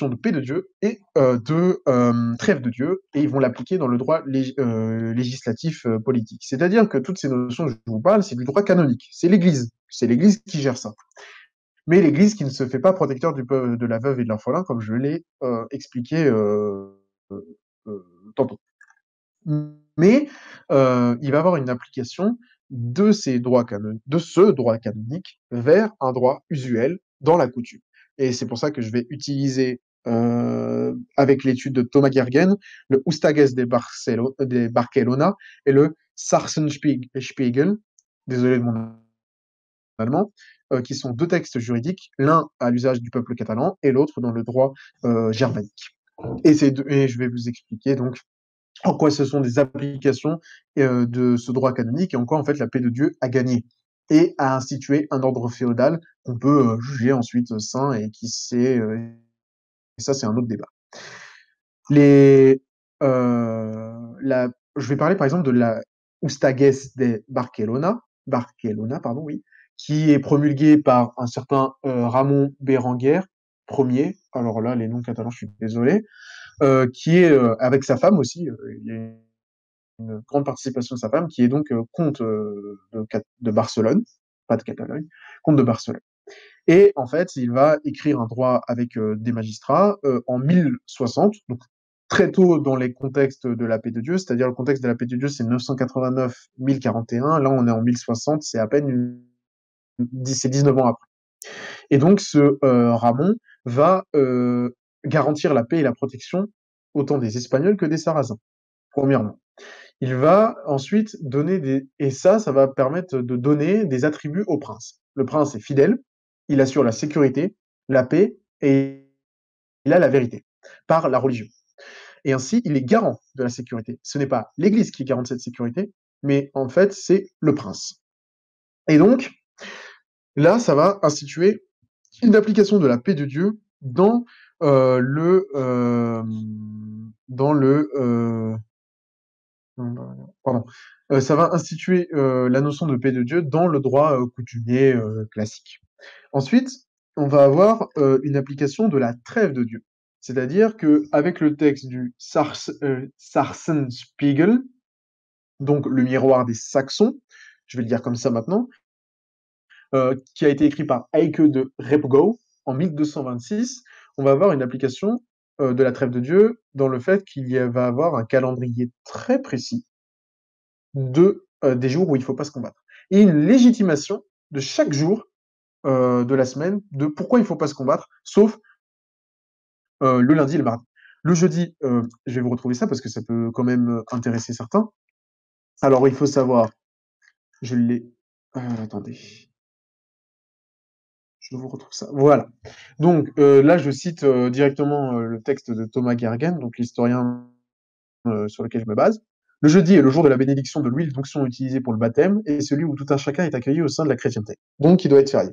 de paix de Dieu et de trêve de Dieu, et ils vont l'appliquer dans le droit législatif politique. C'est-à-dire que toutes ces notions que je vous parle, c'est du droit canonique. C'est l'Église qui gère ça. Mais l'Église qui ne se fait pas protecteur de la veuve et de l'orphelin, comme je l'ai expliqué tantôt. Mais il va avoir une application de ce droit canonique vers un droit usuel dans la coutume. Et c'est pour ça que je vais utiliser, avec l'étude de Thomas Gergen, le Ustages de Barcelona et le Sachsenspiegel, désolé de mon allemand, qui sont deux textes juridiques, l'un à l'usage du peuple catalan et l'autre dans le droit germanique. Et je vais vous expliquer donc en quoi ce sont des applications de ce droit canonique et en quoi en fait la paix de Dieu a gagné et a institué un ordre féodal qu'on peut juger ensuite saint et ça c'est un autre débat. Les, la, je vais parler par exemple de la Ustages de Barcelona, pardon, oui, qui est promulguée par un certain Ramon Berenguer Ier. Alors là, les noms catalans, je suis désolé. Qui est avec sa femme aussi. Il y a une grande participation de sa femme, qui est donc comte de Barcelone, pas de Catalogne, comte de Barcelone. Et en fait, il va écrire un droit avec des magistrats en 1060, donc très tôt dans les contextes de la paix de Dieu, c'est-à-dire le contexte de la paix de Dieu, c'est 989-1041, là on est en 1060, c'est à peine c'est 19 ans après. Et donc ce Ramon va garantir la paix et la protection autant des Espagnols que des Sarrasins, premièrement. Il va ensuite et ça va permettre de donner des attributs au prince. Le prince est fidèle, il assure la sécurité, la paix et il a la vérité par la religion. Et ainsi, il est garant de la sécurité. Ce n'est pas l'Église qui est garant de cette sécurité, mais en fait, c'est le prince. Et donc, là, ça va instituer une application de la paix de Dieu dans le pardon, ça va instituer la notion de paix de Dieu dans le droit coutumier classique. Ensuite, on va avoir une application de la trêve de Dieu. C'est-à-dire qu'avec le texte du, donc le miroir des Saxons, je vais le dire comme ça maintenant, qui a été écrit par Heike de Repgau en 1226, on va avoir une application de la trêve de Dieu dans le fait va avoir un calendrier très précis des jours où il ne faut pas se combattre. Et une légitimation de chaque jour de la semaine de pourquoi il ne faut pas se combattre, sauf le lundi et le mardi. Le jeudi, je vais vous retrouver ça parce que ça peut quand même intéresser certains. Alors, il faut savoir, je l'ai. Attendez, je vous retrouve ça. Voilà. Donc, là, je cite directement le texte de Thomas Gergen, donc l'historien sur lequel je me base. Le jeudi est le jour de la bénédiction de l'huile d'onction utilisée pour le baptême et celui où tout un chacun est accueilli au sein de la chrétienté. Donc, il doit être férié.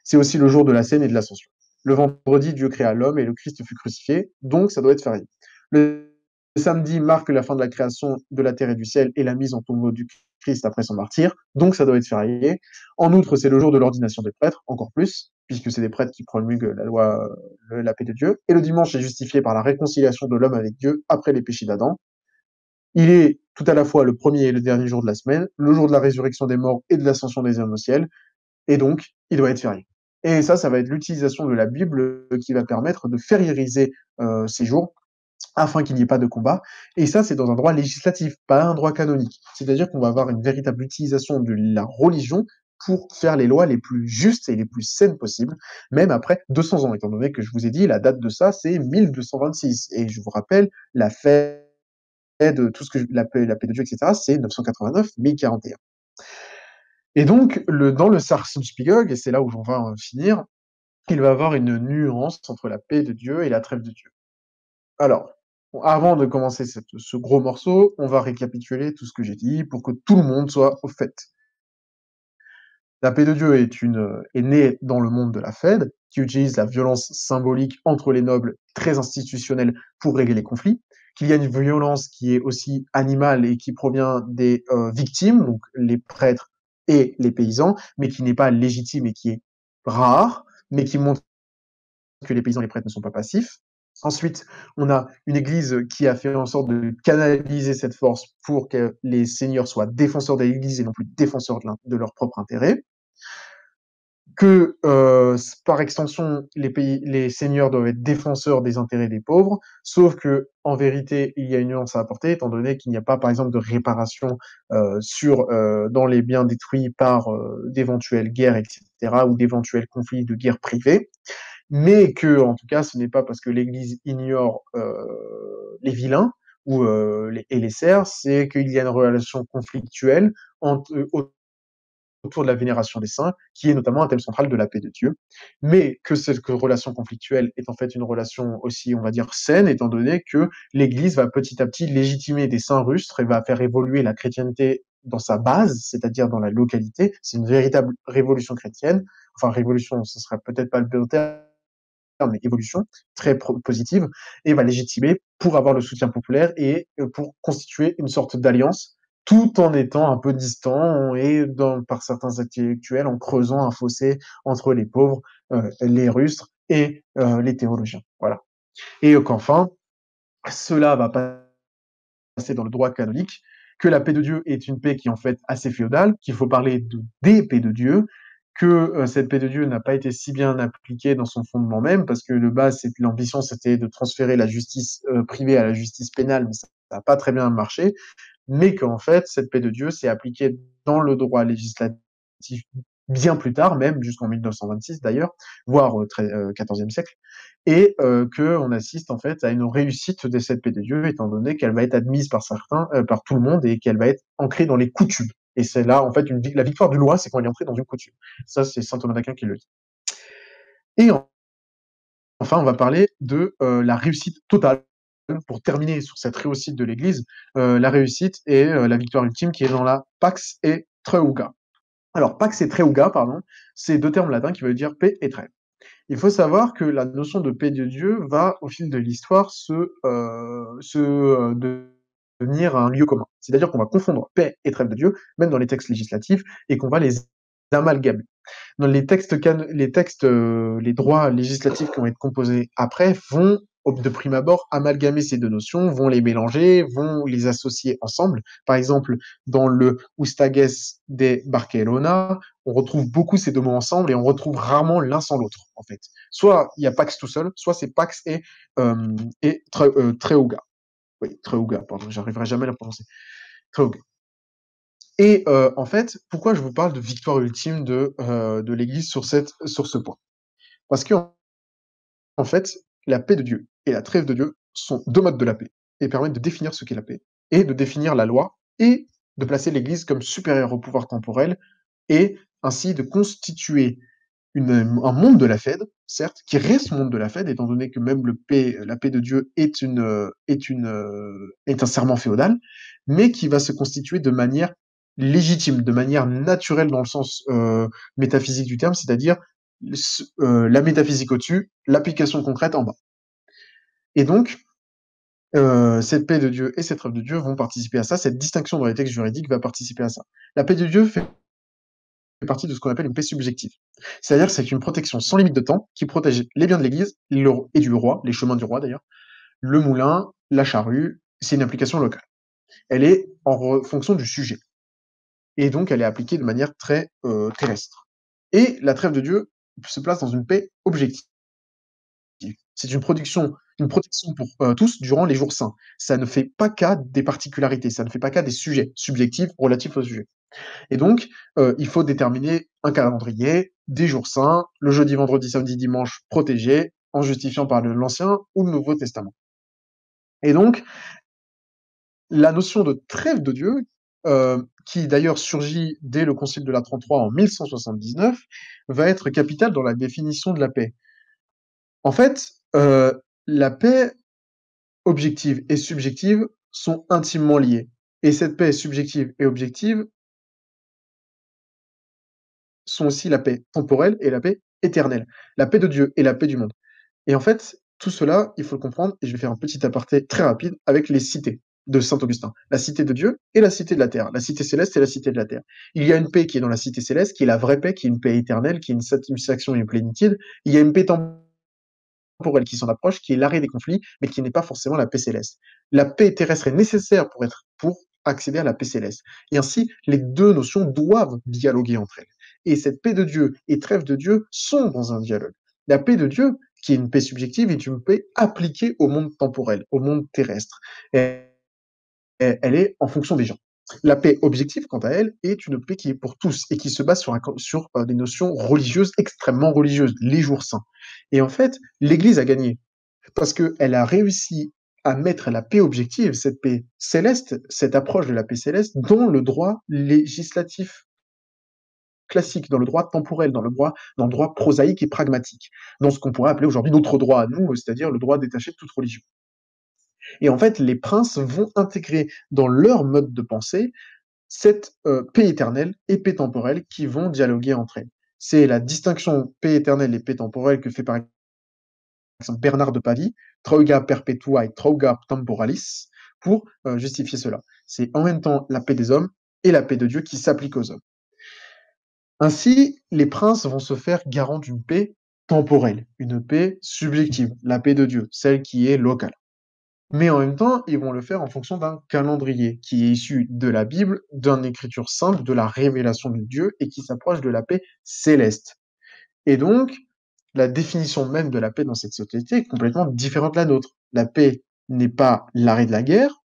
C'est aussi le jour de la scène et de l'ascension. Le vendredi, Dieu créa l'homme et le Christ fut crucifié, donc ça doit être férié. Le samedi marque la fin de la création de la terre et du ciel et la mise en tombeau du Christ après son martyre, donc ça doit être férié. En outre, c'est le jour de l'ordination des prêtres, encore plus, puisque c'est des prêtres qui promulguent la loi, la paix de Dieu. Et le dimanche est justifié par la réconciliation de l'homme avec Dieu après les péchés d'Adam. Il est tout à la fois le premier et le dernier jour de la semaine, le jour de la résurrection des morts et de l'ascension des hommes au ciel, et donc il doit être férié. Et ça va être l'utilisation de la Bible qui va permettre de fériériser ces jours afin qu'il n'y ait pas de combat. Et ça, c'est dans un droit législatif, pas un droit canonique. C'est-à-dire qu'on va avoir une véritable utilisation de la religion pour faire les lois les plus justes et les plus saines possibles, même après 200 ans, étant donné que je vous ai dit, la date de ça, c'est 1226. Et je vous rappelle, la fête de tout ce que la paix de Dieu, etc., c'est 989-1041. Et donc, dans le Sarsenspiegel, et c'est là où j'en vais en finir, il va avoir une nuance entre la paix de Dieu et la trêve de Dieu. Alors, avant de commencer ce gros morceau, on va récapituler tout ce que j'ai dit pour que tout le monde soit au fait. La paix de Dieu est née dans le monde de la Fed, qui utilise la violence symbolique entre les nobles, très institutionnelle, pour régler les conflits. Qu'il y a une violence qui est aussi animale et qui provient des victimes, donc les prêtres et les paysans, mais qui n'est pas légitime et qui est rare, mais qui montre que les paysans et les prêtres ne sont pas passifs. Ensuite, on a une église qui a fait en sorte de canaliser cette force pour que les seigneurs soient défenseurs de l'église et non plus défenseurs de leur propre intérêt. Que par extension, les seigneurs doivent être défenseurs des intérêts des pauvres, sauf que en vérité, il y a une nuance à apporter, étant donné qu'il n'y a pas, par exemple, de réparation dans les biens détruits par d'éventuelles guerres, etc., ou d'éventuels conflits de guerre privée, mais que, en tout cas, ce n'est pas parce que l'Église ignore les vilains et les serfs, c'est qu'il y a une relation conflictuelle autour de la vénération des saints, qui est notamment un thème central de la paix de Dieu, mais que cette relation conflictuelle est en fait une relation aussi, on va dire, saine, étant donné que l'Église va petit à petit légitimer des saints rustres et va faire évoluer la chrétienté dans sa base, c'est-à-dire dans la localité. C'est une véritable révolution chrétienne. Enfin, révolution, ce serait peut-être pas le bon terme, mais évolution très positive, et va légitimer pour avoir le soutien populaire et pour constituer une sorte d'alliance, tout en étant un peu distant et par certains intellectuels en creusant un fossé entre les pauvres, les rustres et les théologiens. Voilà. Et qu'enfin, cela va passer dans le droit canonique, que la paix de Dieu est une paix qui est en fait assez féodale, qu'il faut parler des paix de Dieu, que cette paix de Dieu n'a pas été si bien appliquée dans son fondement même, parce que de base, l'ambition, c'était de transférer la justice privée à la justice pénale, mais ça n'a pas très bien marché, mais qu'en fait, cette paix de Dieu s'est appliquée dans le droit législatif bien plus tard, même jusqu'en 1926 d'ailleurs, voire XIVe siècle, et qu'on assiste en fait à une réussite de cette paix de Dieu, étant donné qu'elle va être admise par certains, par tout le monde, et qu'elle va être ancrée dans les coutumes. Et c'est là, en fait, la victoire du loi, c'est quand elle est entrée dans une coutume. Ça, c'est saint Thomas d'Aquin qui le dit. Et enfin, on va parler de la réussite totale, pour terminer sur cette réussite de l'Église, la réussite et la victoire ultime qui est dans la Pax et Treuga. Alors, Pax et Treuga, pardon, c'est deux termes latins qui veulent dire paix et trêve. Il faut savoir que la notion de paix de Dieu va, au fil de l'histoire, devenir un lieu commun. C'est-à-dire qu'on va confondre paix et trêve de Dieu, même dans les textes législatifs, et qu'on va les amalgamer. Dans les droits législatifs qui vont être composés après vont de prime abord, amalgamer ces deux notions, vont les mélanger, vont les associer ensemble. Par exemple, dans le Ustagues de Barcelona, on retrouve beaucoup ces deux mots ensemble et on retrouve rarement l'un sans l'autre, en fait. Soit il y a Pax tout seul, soit c'est Pax et Treuga. Oui, Treuga, pardon, j'arriverai jamais à la prononcer. Treuga. Et en fait, pourquoi je vous parle de victoire ultime de l'Église sur ce point? Parce que en fait, la paix de Dieu et la trêve de Dieu sont deux modes de la paix et permettent de définir ce qu'est la paix et de définir la loi et de placer l'Église comme supérieure au pouvoir temporel et ainsi de constituer un monde de la Fed, certes, qui reste monde de la Fed, étant donné que même la paix de Dieu est un serment féodal, mais qui va se constituer de manière légitime, de manière naturelle dans le sens métaphysique du terme, c'est-à-dire la métaphysique au-dessus, l'application concrète en bas. Et donc, cette paix de Dieu et cette œuvre de Dieu vont participer à ça, cette distinction dans les textes juridiques va participer à ça. La paix de Dieu fait partie de ce qu'on appelle une paix subjective. C'est-à-dire que c'est une protection sans limite de temps qui protège les biens de l'Église et du roi, les chemins du roi d'ailleurs, le moulin, la charrue, c'est une application locale. Elle est en fonction du sujet. Et donc, elle est appliquée de manière très terrestre. Et la trêve de Dieu se place dans une paix objective. C'est une protection pour tous durant les jours saints. Ça ne fait pas cas des particularités, ça ne fait pas cas des sujets subjectifs relatifs au sujet. Et donc, il faut déterminer un calendrier, des jours saints, le jeudi, vendredi, samedi, dimanche protégé, en justifiant par l'Ancien ou le Nouveau Testament. Et donc, la notion de trêve de Dieu, qui d'ailleurs surgit dès le Concile de la 33 en 1179, va être capitale dans la définition de la paix. En fait, la paix objective et subjective sont intimement liées. Et cette paix subjective et objective sont aussi la paix temporelle et la paix éternelle, la paix de Dieu et la paix du monde. Et en fait, tout cela, il faut le comprendre, et je vais faire un petit aparté très rapide avec les cités de Saint Augustin. La cité de Dieu et la cité de la terre, la cité céleste et la cité de la terre. Il y a une paix qui est dans la cité céleste, qui est la vraie paix, qui est une paix éternelle, qui est une satisfaction et une plénitude. Il y a une paix temporelle qui s'en approche, qui est l'arrêt des conflits, mais qui n'est pas forcément la paix céleste. La paix terrestre est nécessaire pour accéder à la paix céleste. Et ainsi, les deux notions doivent dialoguer entre elles. Et cette paix de Dieu et trêve de Dieu sont dans un dialogue. La paix de Dieu, qui est une paix subjective, est une paix appliquée au monde temporel, au monde terrestre. Et elle est en fonction des gens. La paix objective, quant à elle, est une paix qui est pour tous et qui se base sur des notions religieuses, extrêmement religieuses, les jours saints. Et en fait, l'Église a gagné parce qu'elle a réussi à mettre la paix objective, cette paix céleste, cette approche de la paix céleste, dans le droit législatif classique, dans le droit temporel, dans le droit prosaïque et pragmatique, dans ce qu'on pourrait appeler aujourd'hui notre droit à nous, c'est-à-dire le droit détaché de toute religion. Et en fait, les princes vont intégrer dans leur mode de pensée cette paix éternelle et paix temporelle qui vont dialoguer entre elles. C'est la distinction paix éternelle et paix temporelle que fait par exemple Bernard de Pavie, Troiga perpetua et Troiga temporalis, pour justifier cela. C'est en même temps la paix des hommes et la paix de Dieu qui s'applique aux hommes. Ainsi, les princes vont se faire garant d'une paix temporelle, une paix subjective, la paix de Dieu, celle qui est locale. Mais en même temps, ils vont le faire en fonction d'un calendrier qui est issu de la Bible, d'une écriture simple, de la révélation de Dieu et qui s'approche de la paix céleste. Et donc, la définition même de la paix dans cette société est complètement différente de la nôtre. La paix n'est pas l'arrêt de la guerre,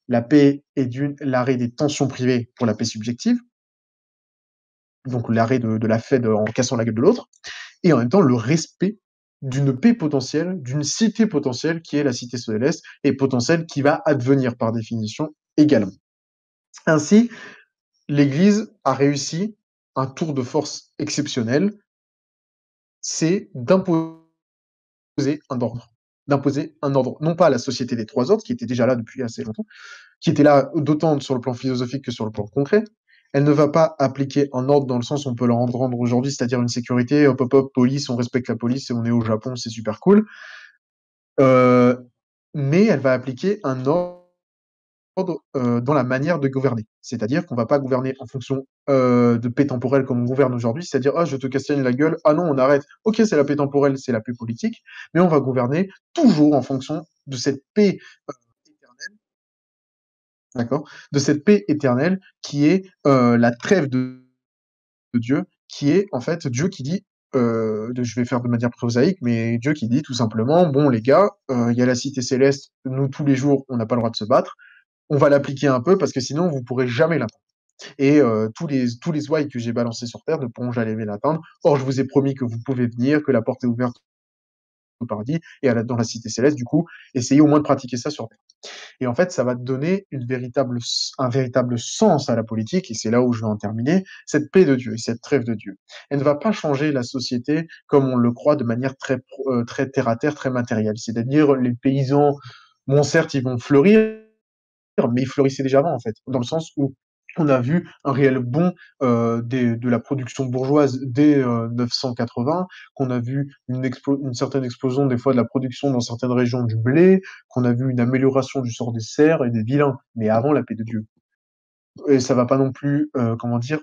la paix est l'arrêt des tensions privées pour la paix subjective, donc l'arrêt de la Fed en cassant la gueule de l'autre, et en même temps le respect d'une paix potentielle, d'une cité potentielle qui est la cité céleste, et potentielle qui va advenir par définition également. Ainsi, l'Église a réussi un tour de force exceptionnel, c'est d'imposer un ordre. D'imposer un ordre, non pas à la société des trois ordres, qui était déjà là depuis assez longtemps, qui était là d'autant sur le plan philosophique que sur le plan concret. Elle ne va pas appliquer un ordre dans le sens où on peut le rendre aujourd'hui, c'est-à-dire une sécurité, hop, hop, hop, police, on respecte la police et on est au Japon, c'est super cool. Mais elle va appliquer un ordre dans la manière de gouverner. C'est-à-dire qu'on va pas gouverner en fonction, de paix temporelle comme on gouverne aujourd'hui, c'est-à-dire: «Ah, je te castagne la gueule. Ah non, on arrête. OK, c'est la paix temporelle, c'est la paix politique», mais on va gouverner toujours en fonction de cette paix éternelle, d'accord? De cette paix éternelle qui est, la trêve de Dieu, qui est en fait Dieu qui dit, je vais faire de manière prosaïque, mais Dieu qui dit tout simplement: «Bon les gars, il y a la cité céleste, nous tous les jours, on n'a pas le droit de se battre. On va l'appliquer un peu parce que sinon vous pourrez jamais l'atteindre et tous les ouailles que j'ai balancés sur terre ne pourront jamais l'atteindre. Or je vous ai promis que vous pouvez venir, que la porte est ouverte au paradis et dans la cité céleste, du coup, essayez au moins de pratiquer ça sur terre». Et en fait, ça va donner un véritable sens à la politique, et c'est là où je vais en terminer, cette paix de Dieu et cette trêve de Dieu. Elle ne va pas changer la société comme on le croit de manière très terre à terre, très matérielle. C'est-à-dire les paysans, bon certes, ils vont fleurir, mais ils fleurissaient déjà avant en fait, dans le sens où on a vu un réel bond de la production bourgeoise dès 980, qu'on a vu une certaine explosion des fois de la production dans certaines régions du blé, qu'on a vu une amélioration du sort des serfs et des vilains, mais avant la paix de Dieu. Et ça va pas non plus, comment dire,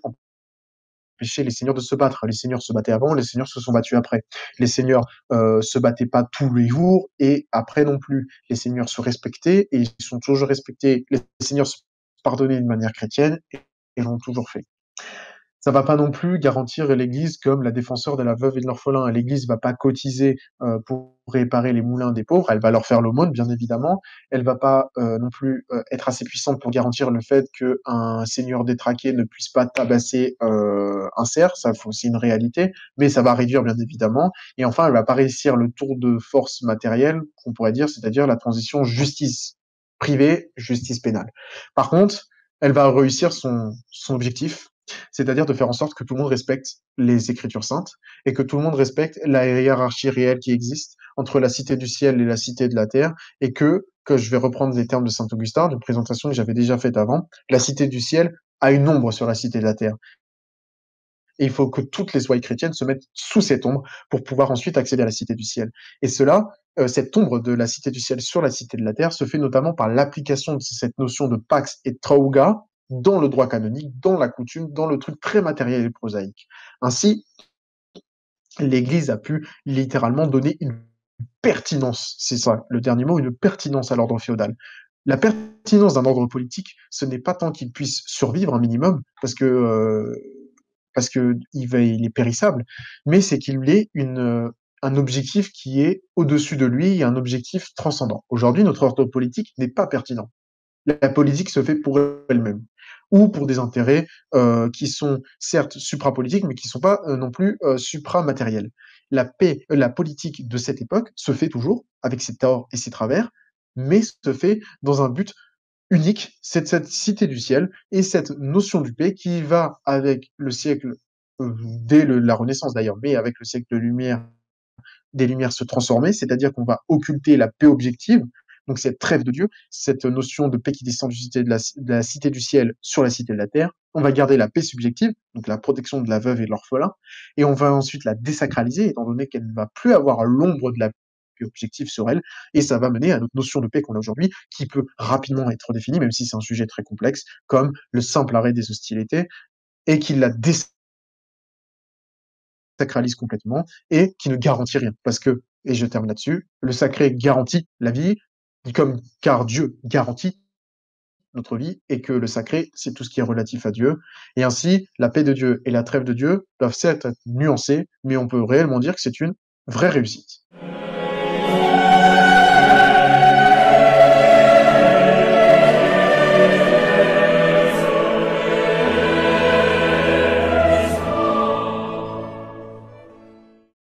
empêcher les seigneurs de se battre. Les seigneurs se battaient avant, les seigneurs se sont battus après. Les seigneurs se battaient pas tous les jours et après non plus. Les seigneurs se respectaient et ils sont toujours respectés. Les seigneurs se pardonnaient d'une manière chrétienne et l'ont toujours fait. Ça va pas non plus garantir l'Église comme la défenseur de la veuve et de l'orphelin. L'Église va pas cotiser pour réparer les moulins des pauvres, elle va leur faire l'aumône, bien évidemment. Elle va pas non plus être assez puissante pour garantir le fait qu'un seigneur détraqué ne puisse pas tabasser un cerf, ça c'est une réalité, mais ça va réduire bien évidemment. Et enfin, elle va pas réussir le tour de force matériel, qu'on pourrait dire, c'est-à-dire la transition justice privée, justice pénale. Par contre, elle va réussir son objectif, c'est-à-dire de faire en sorte que tout le monde respecte les Écritures saintes et que tout le monde respecte la hiérarchie réelle qui existe entre la cité du ciel et la cité de la terre, et que je vais reprendre les termes de saint Augustin, d'une présentation que j'avais déjà faite avant, la cité du ciel a une ombre sur la cité de la terre. Et il faut que toutes les ouailles chrétiennes se mettent sous cette ombre pour pouvoir ensuite accéder à la cité du ciel. Et cela, cette ombre de la cité du ciel sur la cité de la terre se fait notamment par l'application de cette notion de pax et trauga dans le droit canonique, dans la coutume, dans le truc très matériel et prosaïque. Ainsi, l'Église a pu littéralement donner une pertinence, c'est ça le dernier mot, une pertinence à l'ordre féodal. La pertinence d'un ordre politique, ce n'est pas tant qu'il puisse survivre un minimum, parce que il est périssable, mais c'est qu'il ait un objectif qui est au-dessus de lui et un objectif transcendant. Aujourd'hui, notre ordre politique n'est pas pertinent. La politique se fait pour elle-même ou pour des intérêts qui sont certes suprapolitiques, mais qui ne sont pas non plus supramatériels. La politique de cette époque se fait toujours avec ses torts et ses travers, mais se fait dans un but unique, c'est cette cité du ciel et cette notion du paix qui va avec le siècle, dès la Renaissance d'ailleurs, mais avec le siècle de lumière, des Lumières se transformer, c'est-à-dire qu'on va occulter la paix objective, donc cette trêve de Dieu, cette notion de paix qui descend de la cité du ciel sur la cité de la terre. On va garder la paix subjective, donc la protection de la veuve et de l'orphelin, et on va ensuite la désacraliser, étant donné qu'elle ne va plus avoir l'ombre de la paix objective sur elle, et ça va mener à notre notion de paix qu'on a aujourd'hui, qui peut rapidement être définie, même si c'est un sujet très complexe, comme le simple arrêt des hostilités, et qui la sacralise complètement et qui ne garantit rien. Parce que, et je termine là-dessus, le sacré garantit la vie, car Dieu garantit notre vie, et que le sacré, c'est tout ce qui est relatif à Dieu. Et ainsi, la paix de Dieu et la trêve de Dieu doivent certes être nuancées, mais on peut réellement dire que c'est une vraie réussite.